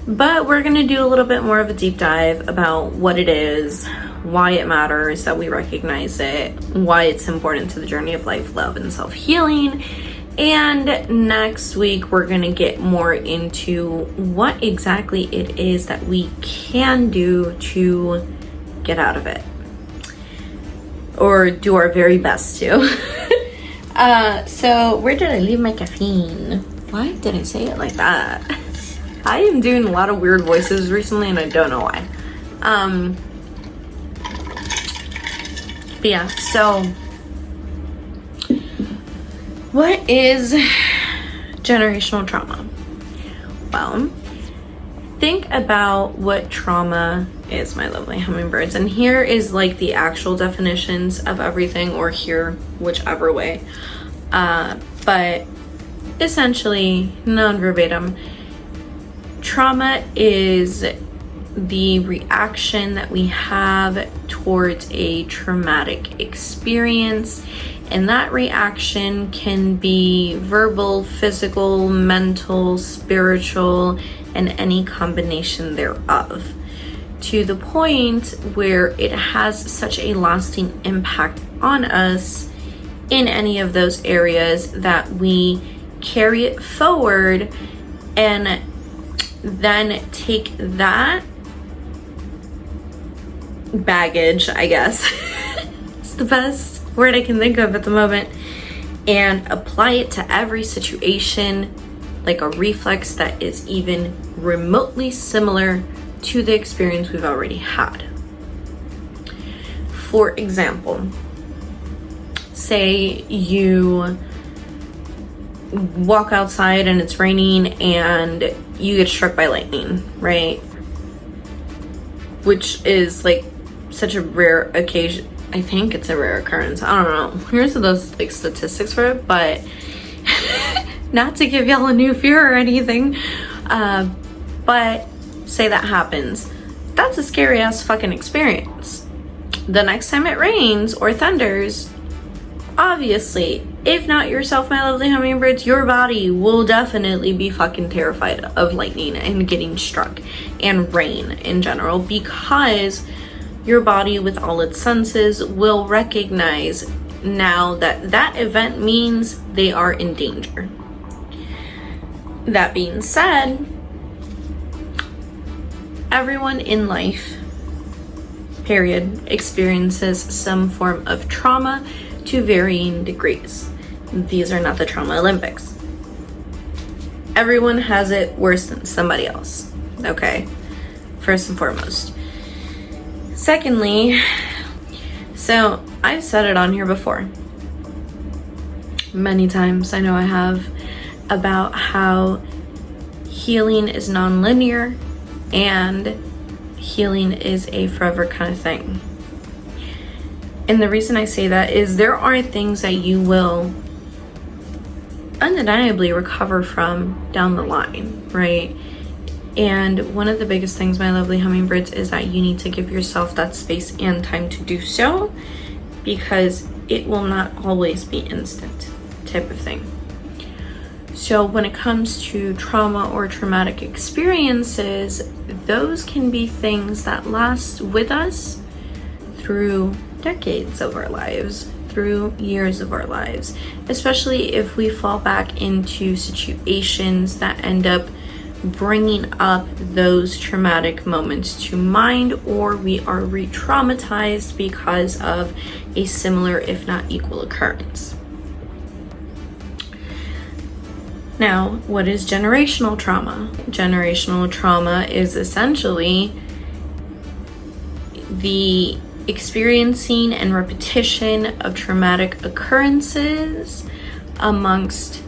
But we're going to do a little bit more of a deep dive about what it is, why it matters that we recognize it, why it's important to the journey of life, love, and self-healing. And next week, we're going to get more into what exactly it is that we can do to get out of it. Or do our very best to. So where did I leave my caffeine? Why did I say it like that? I am doing a lot of weird voices recently and I don't know why. But yeah, so what is generational trauma? Well, think about what trauma is, my lovely hummingbirds. And here is like the actual definitions of everything, or here, whichever way. But essentially, non-verbatim, trauma is the reaction that we have towards a traumatic experience, and that reaction can be verbal, physical, mental, spiritual, and any combination thereof, to the point where it has such a lasting impact on us in any of those areas that we carry it forward and then take that baggage, I guess it's the best word I can think of at the moment, and apply it to every situation like a reflex that is even remotely similar to the experience we've already had. For example, say you walk outside and it's raining and you get struck by lightning, right? Which is like such a rare occasion. I think it's a rare occurrence. I don't know. Here's those like statistics for it, but not to give y'all a new fear or anything. But say that happens. That's a scary ass fucking experience. The next time it rains or thunders, obviously, if not yourself, my lovely hummingbirds, your body will definitely be fucking terrified of lightning and getting struck and rain in general, because your body with all its senses will recognize now that that event means they are in danger. That being said, everyone in life, period, experiences some form of trauma to varying degrees. These are not the trauma Olympics. Everyone has it worse than somebody else, okay? First and foremost. Secondly, so I've said it on here before many times, I know I have, about how healing is non-linear and healing is a forever kind of thing. And the reason I say that is there are things that you will undeniably recover from down the line, right? And one of the biggest things, my lovely hummingbirds, is that you need to give yourself that space and time to do so, because it will not always be instant type of thing. So when it comes to trauma or traumatic experiences, those can be things that last with us through decades of our lives, through years of our lives, especially if we fall back into situations that end up bringing up those traumatic moments to mind, or we are re-traumatized because of a similar, if not equal, occurrence. Now, what is generational trauma? Generational trauma is essentially the experiencing and repetition of traumatic occurrences amongst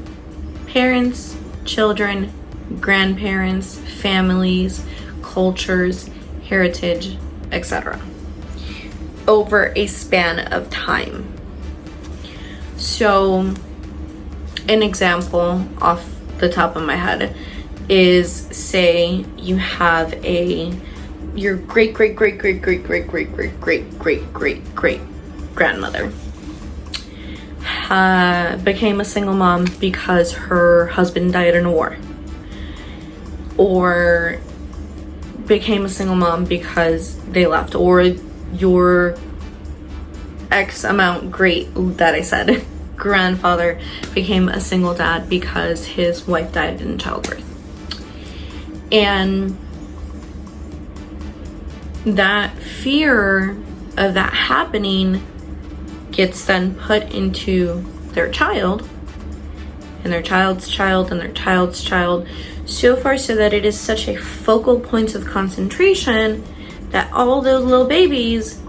parents, children, grandparents, families, cultures, heritage, etc. over a span of time. So, an example off the top of my head is, say you have your great grandmother became a single mom because her husband died in a war, or became a single mom because they left, or your X amount great that I said grandfather became a single dad because his wife died in childbirth. And that fear of that happening gets then put into their child and their child's child and their child's child, So far so that it is such a focal point of concentration that all those little babies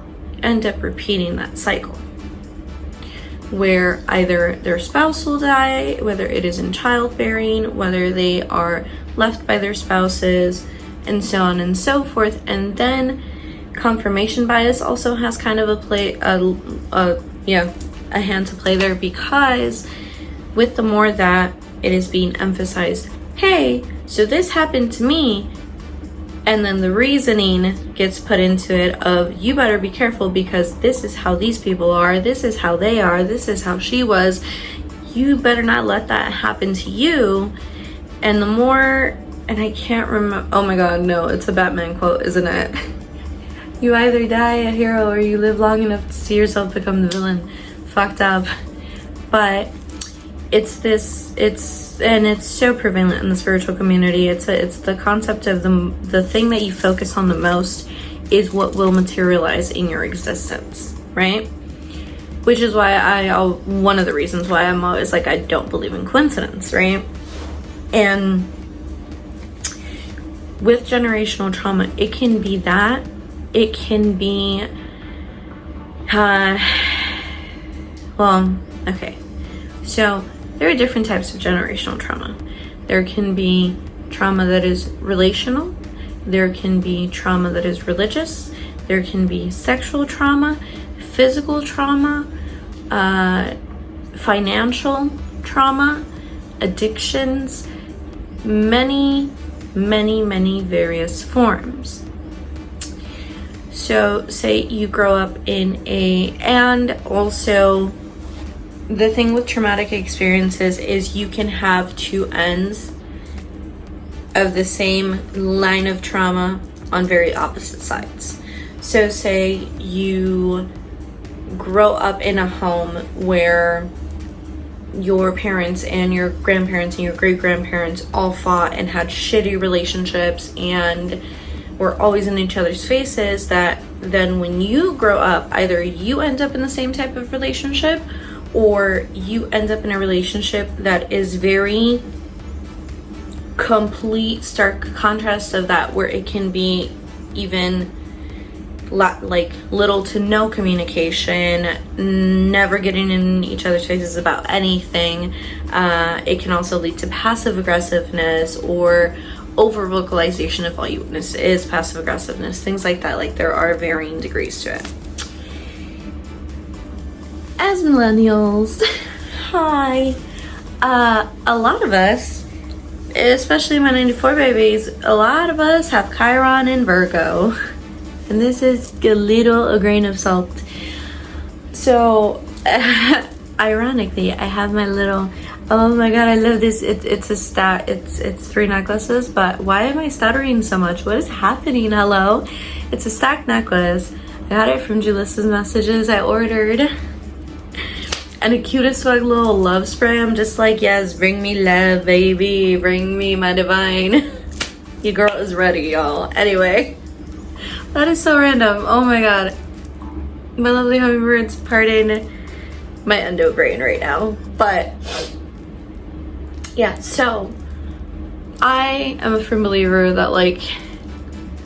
end up repeating that cycle, where either their spouse will die, whether it is in childbearing, whether they are left by their spouses, and so on and so forth. And then confirmation bias also has kind of a hand to play there, because with the more that it is being emphasized, hey, so this happened to me, and then the reasoning gets put into it of, you better be careful because this is how these people are, this is how they are, this is how she was, you better not let that happen to you. And the more, and I can't remember, oh my god, no, it's a Batman quote, isn't it? You either die a hero or you live long enough to see yourself become the villain. Fucked up. But it's so prevalent in the spiritual community. It's the concept of the thing that you focus on the most is what will materialize in your existence, right? Which is why one of the reasons why I'm always like, I don't believe in coincidence, right? And with generational trauma, it can be that. It can be, okay. So there are different types of generational trauma. There can be trauma that is relational. There can be trauma that is religious. There can be sexual trauma, physical trauma, financial trauma, addictions, many various forms. So say you grow up and also the thing with traumatic experiences is you can have two ends of the same line of trauma on very opposite sides. So say you grow up in a home where your parents and your grandparents and your great-grandparents all fought and had shitty relationships and were always in each other's faces, that then when you grow up, either you end up in the same type of relationship or you end up in a relationship that is very complete stark contrast of that, where it can be even like little to no communication, never getting in each other's faces about anything. It can also lead to passive aggressiveness or over vocalization if all you witness is passive aggressiveness, things like that. Like, there are varying degrees to it. As millennials, hi, a lot of us, especially my 94 babies, a lot of us have Chiron in Virgo. And this is a grain of salt. So, ironically, I have my little, oh my god, I love this. It's a stat. It's 3 necklaces, but why am I stuttering so much? What is happening? Hello? It's a stack necklace. I got it from Julis's messages. I ordered. And a cutest swag little love spray. I'm just like, yes, bring me love, baby. Bring me my divine. Your girl is ready, y'all. Anyway. That is so random. Oh my god. My lovely hummingbirds parting my endo brain right now. But yeah, so I am a firm believer that like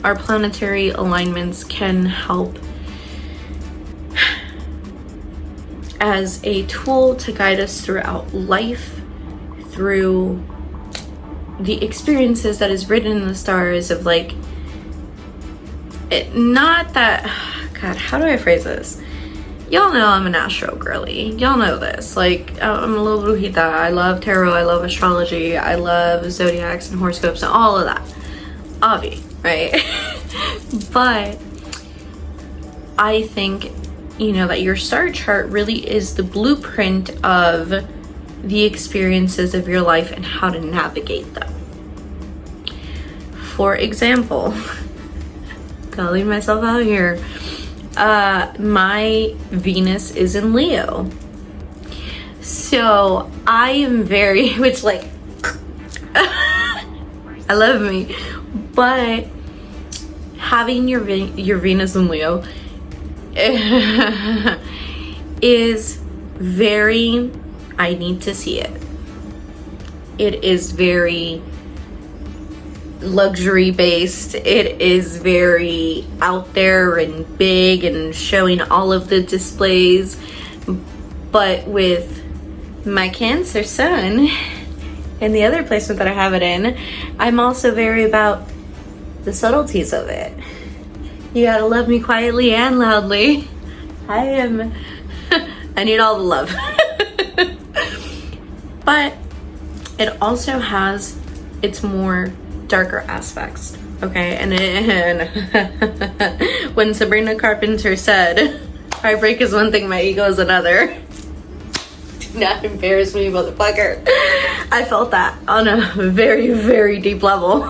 our planetary alignments can help as a tool to guide us throughout life, through the experiences that is written in the stars of like, not that, god, how do I phrase this? Y'all know I'm an astro girly. Y'all know this. Like, I'm a little brujita. I love tarot. I love astrology. I love zodiacs and horoscopes and all of that. Obvi, right? But I think, you know, that your star chart really is the blueprint of the experiences of your life and how to navigate them. For example, calling myself out here, my Venus is in Leo, so I am very, which like I love me, but having your Venus in Leo is very, I need to see it. It is very luxury based. It is very out there and big and showing all of the displays. But with my Cancer sun and the other placement that I have it in, I'm also very about the subtleties of it. You gotta love me quietly and loudly. I need all the love. But it also has its more darker aspects, okay? And when Sabrina Carpenter said, heartbreak is one thing, my ego is another. Do not embarrass me, motherfucker. I felt that on a very, very deep level.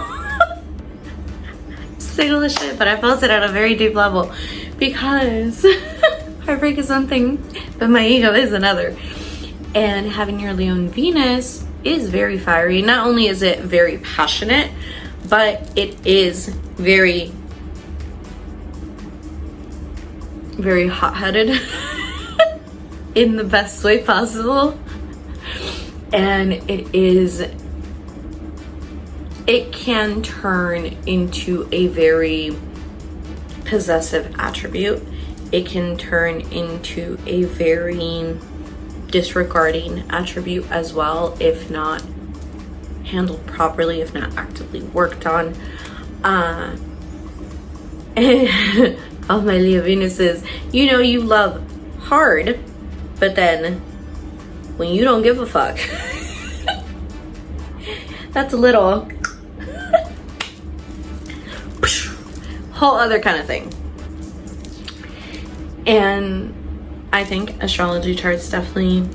Single as shit, but I felt it at a very deep level because heartbreak is one thing, but my ego is another. And having your Leo Venus is very fiery. Not only is it very passionate, but it is very, very hot-headed in the best way possible. And it can turn into a very possessive attribute. It can turn into a very disregarding attribute as well, if not handled properly, if not actively worked on. All my Leo Venuses, you know you love hard, but then when you don't give a fuck, that's a little whole other kind of thing. And I think astrology charts definitely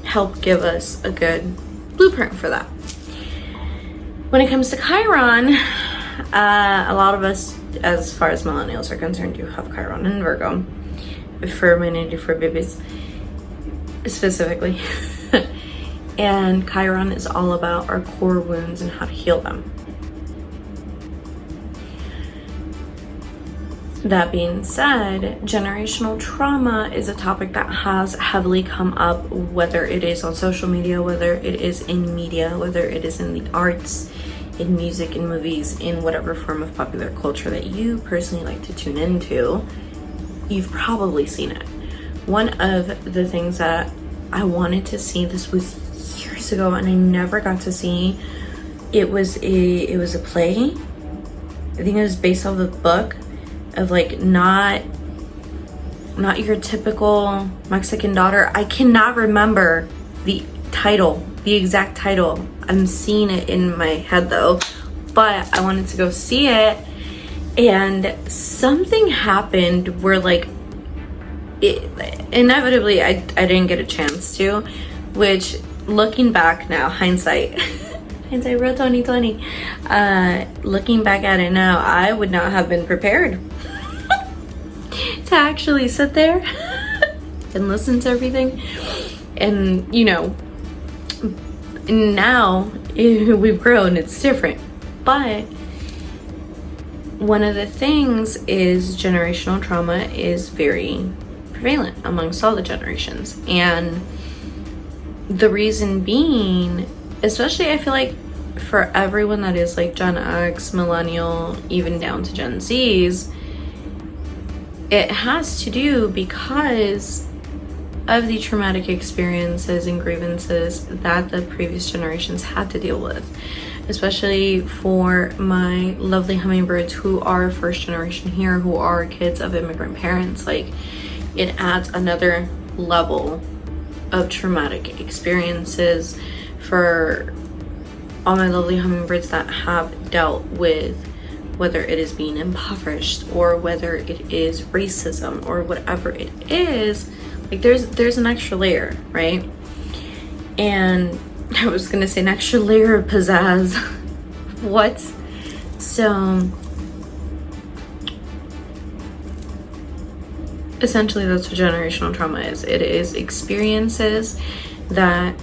help give us a good blueprint for that. When it comes to Chiron, a lot of us, as far as millennials are concerned, do have Chiron in Virgo. For my 94 babies, specifically. And Chiron is all about our core wounds and how to heal them. That being said, generational trauma is a topic that has heavily come up, whether it is on social media, whether it is in media, whether it is in the arts, in music, in movies, in whatever form of popular culture that you personally like to tune into. You've probably seen it. One of the things that I wanted to see, this was years ago and I never got to see, it was a play. I think it was based off of a book of like not your typical Mexican daughter. I cannot remember the title, the exact title. I'm seeing it in my head though, but I wanted to go see it, and something happened where like inevitably I didn't get a chance to, which looking back now, hindsight real 2020, looking back at it now, I would not have been prepared to actually sit there and listen to everything. And you know, now we've grown, it's different. But one of the things is generational trauma is very prevalent amongst all the generations. And the reason being, especially I feel like for everyone that is like Gen X, millennial, even down to Gen Zs, it has to do because of the traumatic experiences and grievances that the previous generations had to deal with. Especially for my lovely hummingbirds who are first generation here, who are kids of immigrant parents, like it adds another level of traumatic experiences for all my lovely hummingbirds that have dealt with, whether it is being impoverished or whether it is racism or whatever it is. Like there's an extra layer, right? And I was gonna say an extra layer of pizzazz. What? So essentially that's what generational trauma is. It is experiences that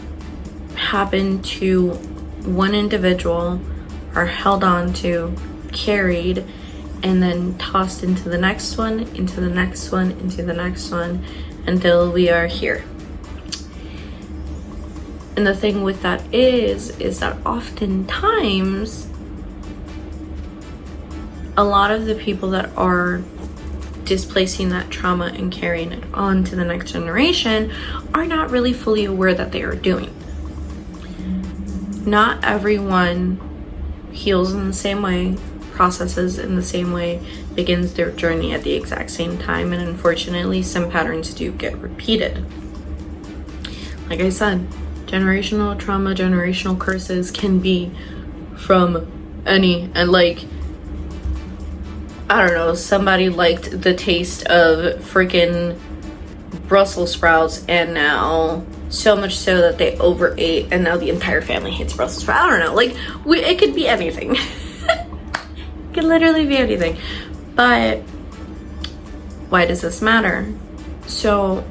happen to one individual, are held on to, carried, and then tossed into the next one, into the next one, into the next one, until we are here. And the thing with that is that oftentimes a lot of the people that are displacing that trauma and carrying it on to the next generation are not really fully aware that they are doing. Not everyone heals in the same way, processes in the same way, begins their journey at the exact same time, and unfortunately some patterns do get repeated. Like I said, generational trauma, generational curses can be from any, and like, I don't know, somebody liked the taste of freaking Brussels sprouts, and now so much so that they overate, and now the entire family hates Brussels sprouts. I don't know, like, it could be anything. It could literally be anything. But why does this matter? So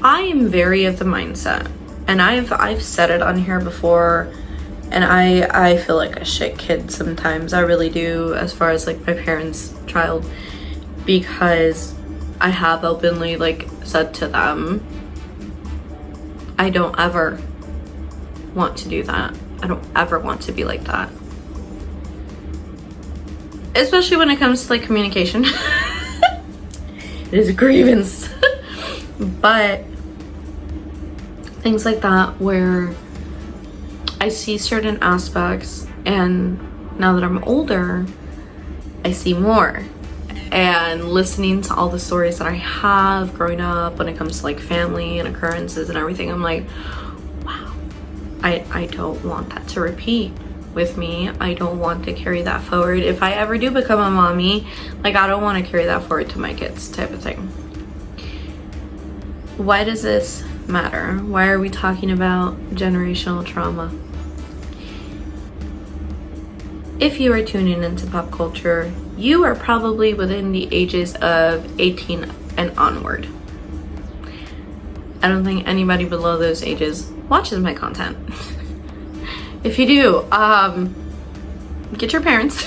I am very of the mindset, and I've said it on here before, and I feel like a shit kid sometimes. I really do, as far as like my parents' child, because I have openly like said to them, I don't ever want to do that. I don't ever want to be like that. Especially when it comes to like communication. It is a grievance. But things like that where I see certain aspects, and now that I'm older, I see more. And listening to all the stories that I have growing up when it comes to like family and occurrences and everything, I'm like, wow, I don't want that to repeat with me. I don't want to carry that forward. If I ever do become a mommy, like, I don't want to carry that forward to my kids, type of thing. Why does this matter? Why are we talking about generational trauma? If you are tuning into pop culture, you are probably within the ages of 18 and onward. I don't think anybody below those ages watches my content. If you do, get your parents,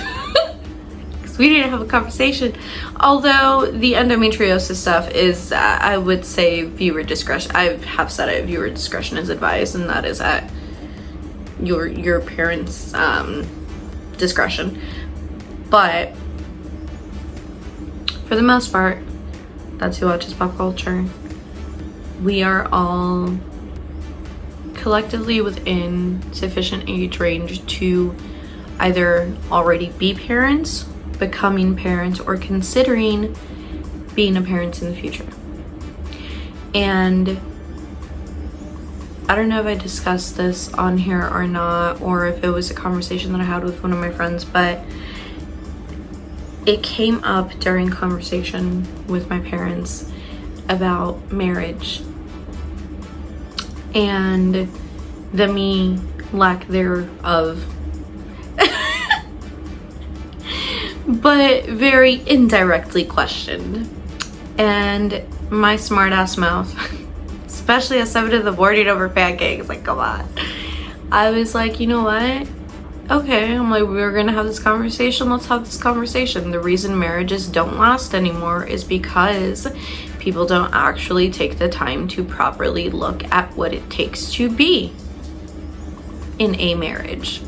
because we need to have a conversation. Although the endometriosis stuff is, I would say, viewer discretion. I have said it, viewer discretion is advised, and that is at your parents' discretion. But for the most part, that's who watches pop culture. We are all collectively within sufficient age range to either already be parents, becoming parents, or considering being a parent in the future. And I don't know if I discussed this on here or not, or if it was a conversation that I had with one of my friends, but it came up during conversation with my parents about marriage and the me lack thereof, but very indirectly questioned. And my smart ass mouth, especially as somebody in the morning over pancakes, like, come on. I was like, you know what? Okay, I'm like, we're gonna have this conversation, let's have this conversation. The reason marriages don't last anymore is because people don't actually take the time to properly look at what it takes to be in a marriage,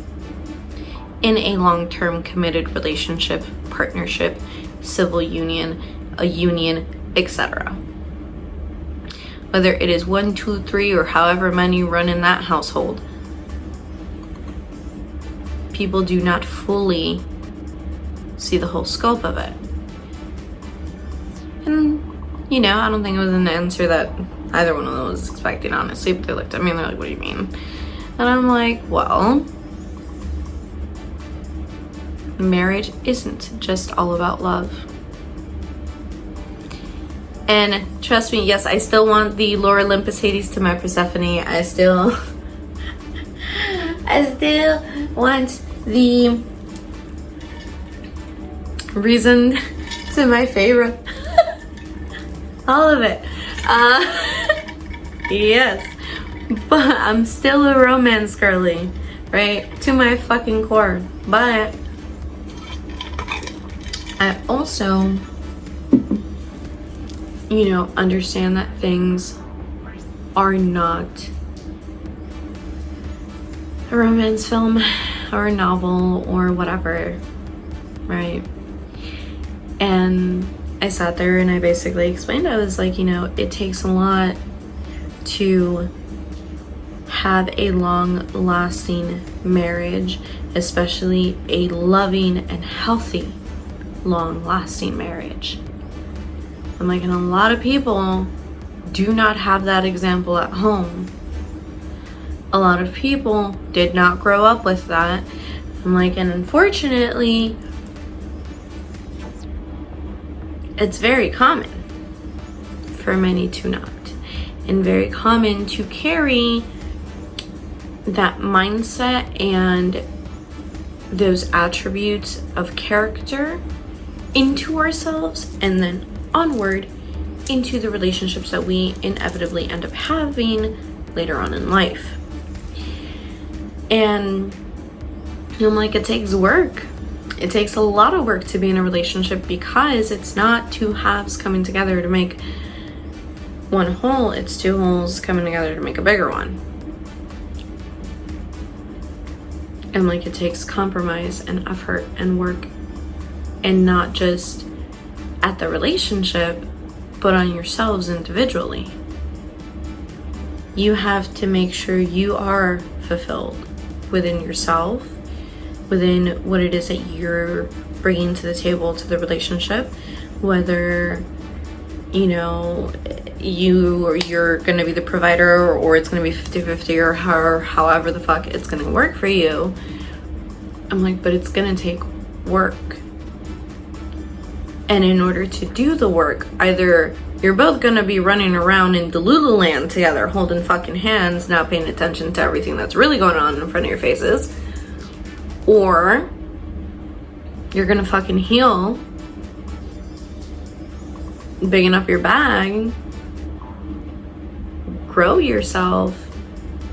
in a long-term committed relationship, partnership, civil union, a union, etc. Whether it is 1, 2, 3, or however many run in that household, people do not fully see the whole scope of it. And, you know, I don't think it was an answer that either one of them was expecting, honestly, but they looked at me and they're like, what do you mean? And I'm like, well, marriage isn't just all about love. And trust me, yes, I still want the Laura Olympus Hades to my Persephone. I still want the reason to my favorite. All of it. Yes. But I'm still a romance girly, right? To my fucking core. But I also, you know, understand that things are not a romance film or a novel or whatever, right? And I sat there and I basically explained, I was like, you know, it takes a lot to have a long-lasting marriage, especially a loving and healthy long-lasting marriage. I'm like, and a lot of people do not have that example at home. A lot of people did not grow up with that. I'm like, and unfortunately, it's very common for many to not, and very common to carry that mindset and those attributes of character into ourselves, and then onward into the relationships that we inevitably end up having later on in life. And I'm like, it takes work. It takes a lot of work to be in a relationship, because it's not two halves coming together to make one whole, it's two wholes coming together to make a bigger one. And like, it takes compromise and effort and work, and not just at the relationship, but on yourselves individually. You have to make sure you are fulfilled within yourself, within what it is that you're bringing to the table, to the relationship, whether, you know, you're gonna be the provider, or it's gonna be 50-50, or however the fuck it's gonna work for you. I'm like, but it's gonna take work. And in order to do the work, either you're both gonna be running around in Delulu land together, holding fucking hands, not paying attention to everything that's really going on in front of your faces, or you're gonna fucking heal, bigging up your bag, grow yourself,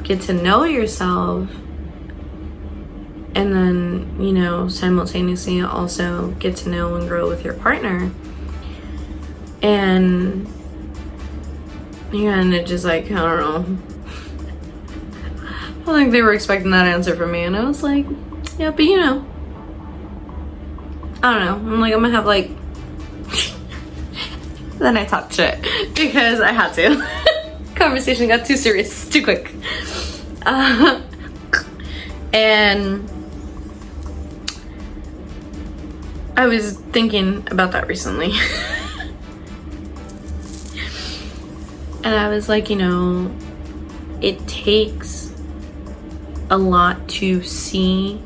get to know yourself, and then, you know, simultaneously also get to know and grow with your partner. And yeah, and it just like, I don't know, I think they were expecting that answer from me, and I was like, yeah, but you know, I don't know, I'm like, I'm gonna have like then I talked shit because I had to. Conversation got too serious too quick. And I was thinking about that recently. And I was like, you know, it takes a lot to see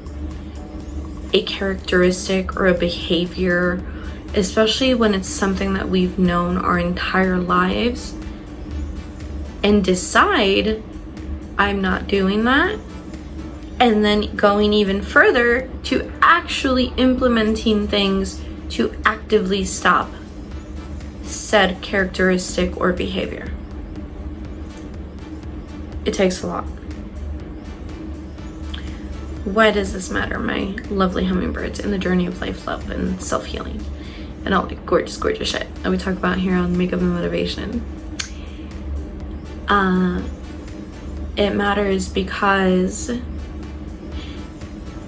a characteristic or a behavior, especially when it's something that we've known our entire lives, and decide, I'm not doing that. And then going even further to actually implementing things to actively stop said characteristic or behavior. It takes a lot. Why does this matter, my lovely hummingbirds, in the journey of life, love, and self-healing, and all the gorgeous, gorgeous shit that we talk about here on Makeup and Motivation? It matters because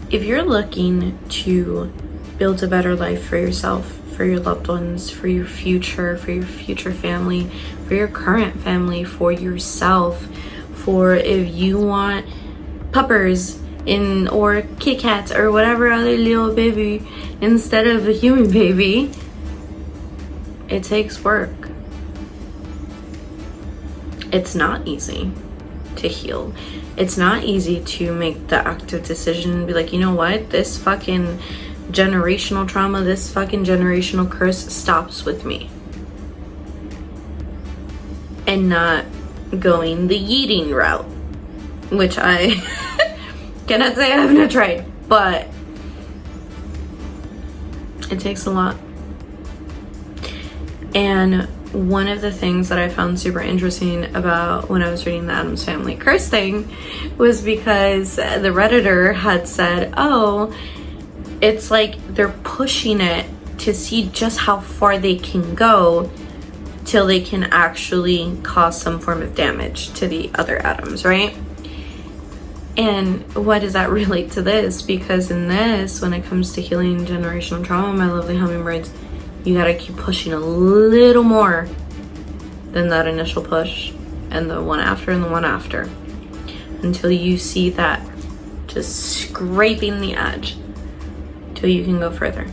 if you're looking to build a better life for yourself, for your loved ones, for your future family, for your current family, for yourself, for if you want puppers or kitty cats or whatever other little baby instead of a human baby, it takes work. It's not easy to heal. It's not easy to make the active decision and be like, you know what, this fucking generational trauma, this fucking generational curse stops with me, and not going the yeeting route, which I cannot say I have not tried, but it takes a lot. And one of the things that I found super interesting about when I was reading the Addams Family curse thing was because the Redditor had said, oh, it's like they're pushing it to see just how far they can go till they can actually cause some form of damage to the other Addams, right? And why does that relate to this? Because in this, when it comes to healing generational trauma, my lovely hummingbirds, you gotta keep pushing a little more than that initial push, and the one after and the one after, until you see that just scraping the edge, till you can go further.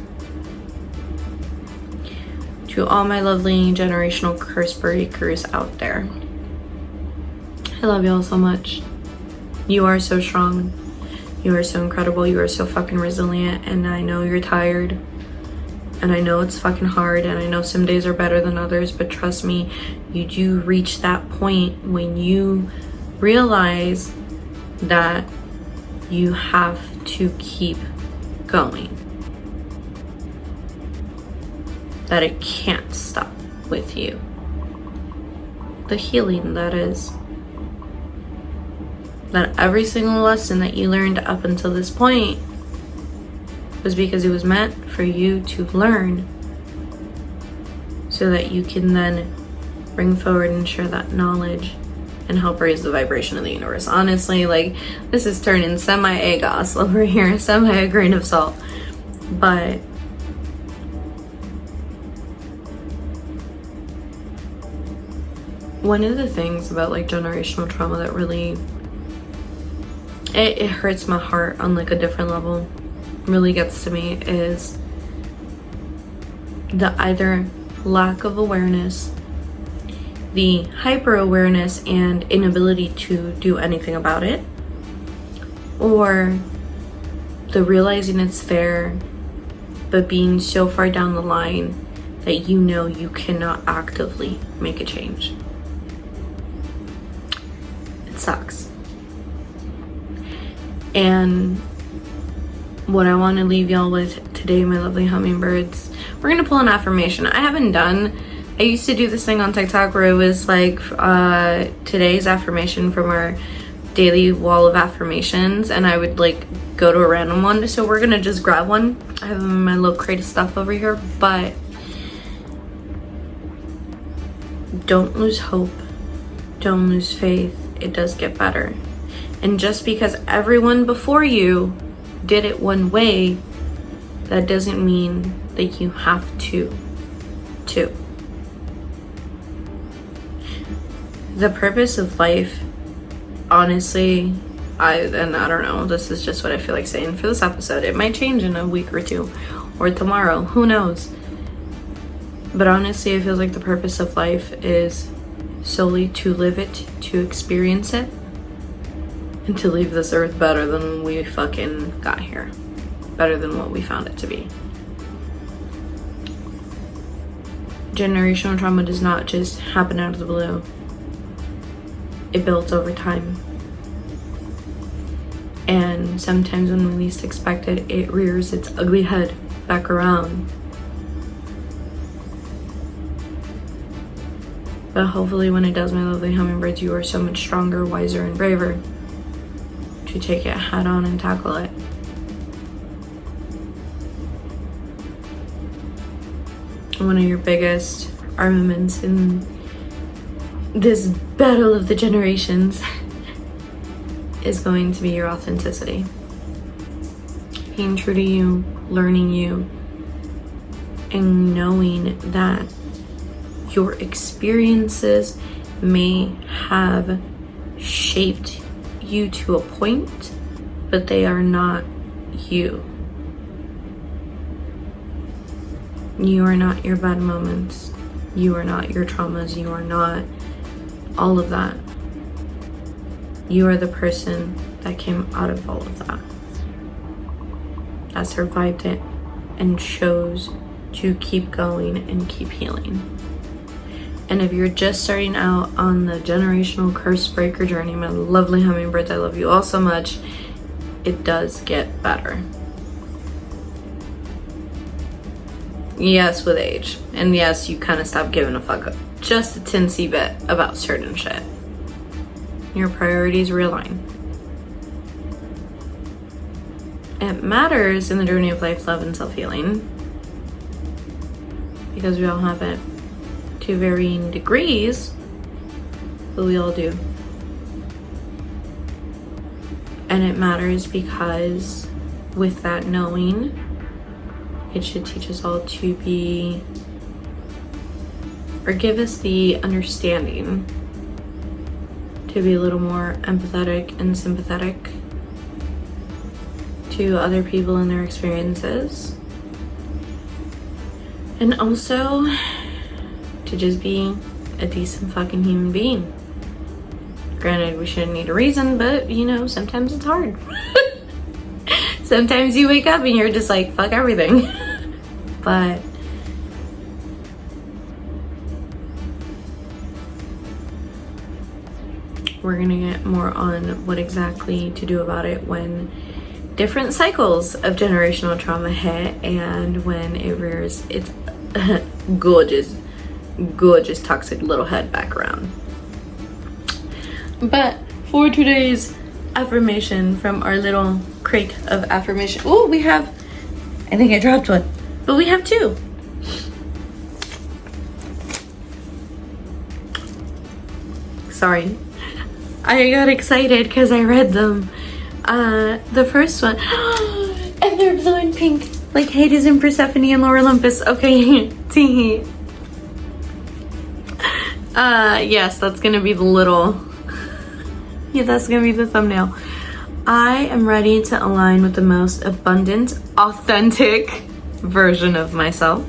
To all my lovely generational curse breakers out there, I love y'all so much. You are so strong. You are so incredible. You are so fucking resilient. And I know you're tired. And I know it's fucking hard. And I know some days are better than others. But trust me, you do reach that point when you realize that you have to keep going. That it can't stop with you. The healing that is. That every single lesson that you learned up until this point was because it was meant for you to learn, so that you can then bring forward and share that knowledge and help raise the vibration of the universe. Honestly, like, this is turning semi-agos over here, semi a grain of salt. But one of the things about like generational trauma that really it hurts my heart on like a different level, really gets to me, is the either lack of awareness, the hyper awareness and inability to do anything about it, or the realizing it's there but being so far down the line that you know you cannot actively make a change. It sucks. And what I want to leave y'all with today, my lovely hummingbirds, we're gonna pull an affirmation. I used to do this thing on TikTok where it was like today's affirmation from our daily wall of affirmations, and I would like go to a random one. So we're gonna just grab one. I have my little crate of stuff over here, but don't lose hope, don't lose faith. It does get better. And just because everyone before you did it one way, that doesn't mean that you have to. The purpose of life, honestly, I don't know, this is just what I feel like saying for this episode. It might change in a week or two, or tomorrow, who knows? But honestly, it feels like the purpose of life is solely to live it, to experience it, and to leave this earth better than we fucking got here. Better than what we found it to be. Generational trauma does not just happen out of the blue. It builds over time. And sometimes when we least expect it, it rears its ugly head back around. But hopefully when it does, my lovely hummingbirds, you are so much stronger, wiser, and braver to take it head on and tackle it. One of your biggest armaments in this battle of the generations is going to be your authenticity. Being true to you, learning you, and knowing that your experiences may have shaped you to a point, but they are not you. You are not your bad moments. You are not your traumas. You are not all of that. You are the person that came out of all of that, that survived it and chose to keep going and keep healing. And if you're just starting out on the generational curse breaker journey, my lovely hummingbirds, I love you all so much. It does get better. Yes, with age. And yes, you kind of stop giving a fuck just a teensy bit about certain shit. Your priorities realign. It matters in the journey of life, love, and self-healing, because we all have it to varying degrees, but we all do. And it matters because with that knowing, it should teach us all to be or give us the understanding to be a little more empathetic and sympathetic to other people and their experiences. And also to just be a decent fucking human being. Granted, we shouldn't need a reason, but you know, sometimes it's hard. Sometimes you wake up and you're just like, fuck everything. But we're gonna get more on what exactly to do about it when different cycles of generational trauma hit and when it rears its gorgeous toxic little head back around. But for today's affirmation from our little crate of affirmation, oh, we have, I think I dropped one, but we have two. Sorry, I got excited because I read them. The first one, and they're blue and pink, like Hades and Persephone and Lord Olympus. Okay, tee. Yes, that's gonna be the little, yeah, that's gonna be the thumbnail. I am ready to align with the most abundant, authentic version of myself.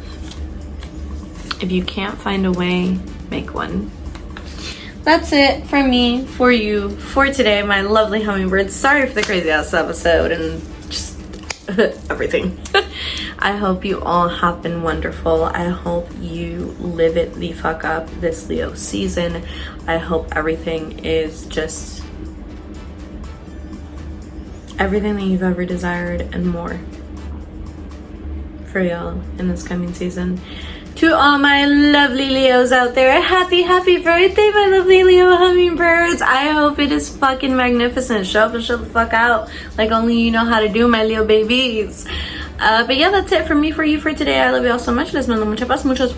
If you can't find a way, make one. That's it from me, for you, for today, my lovely hummingbirds. Sorry for the crazy ass episode and just everything. I hope you all have been wonderful. I hope you live it the fuck up this Leo season. I hope everything is just everything that you've ever desired and more for y'all in this coming season. To all my lovely Leos out there, happy birthday, my lovely Leo hummingbirds. I hope it is fucking magnificent. Show up and show the fuck out like only you know how to do, my Leo babies. But yeah, that's it from me for you for today. I love you all so much. Les mando mucha paz, muchos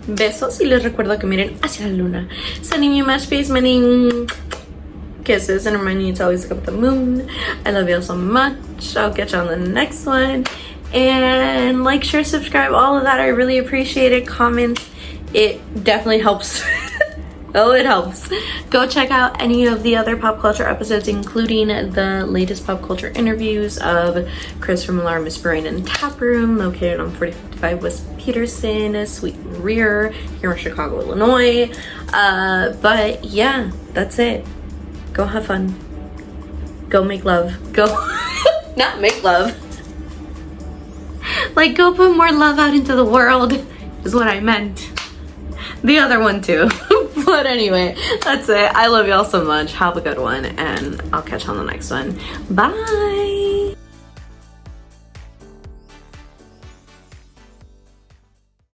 besos. Y les recuerdo que miren hacia la luna. Sending you much peace, many kisses, and reminding you to always look up at the moon. I love you all so much. I'll catch you on the next one. And like, share, subscribe, all of that. I really appreciate it. Comment. It definitely helps. Oh, it helps. Go check out any of the other pop culture episodes, including the latest pop culture interviews of Chris from Alarmist Brain and Tap Room, located on 4055 West Peterson, Sweet Rear, here in Chicago, Illinois. But yeah, that's it. Go have fun. Go make love. Go not make love. Like, go put more love out into the world is what I meant. The other one too. But anyway, that's it. I love y'all so much. Have a good one, and I'll catch you on the next one. Bye.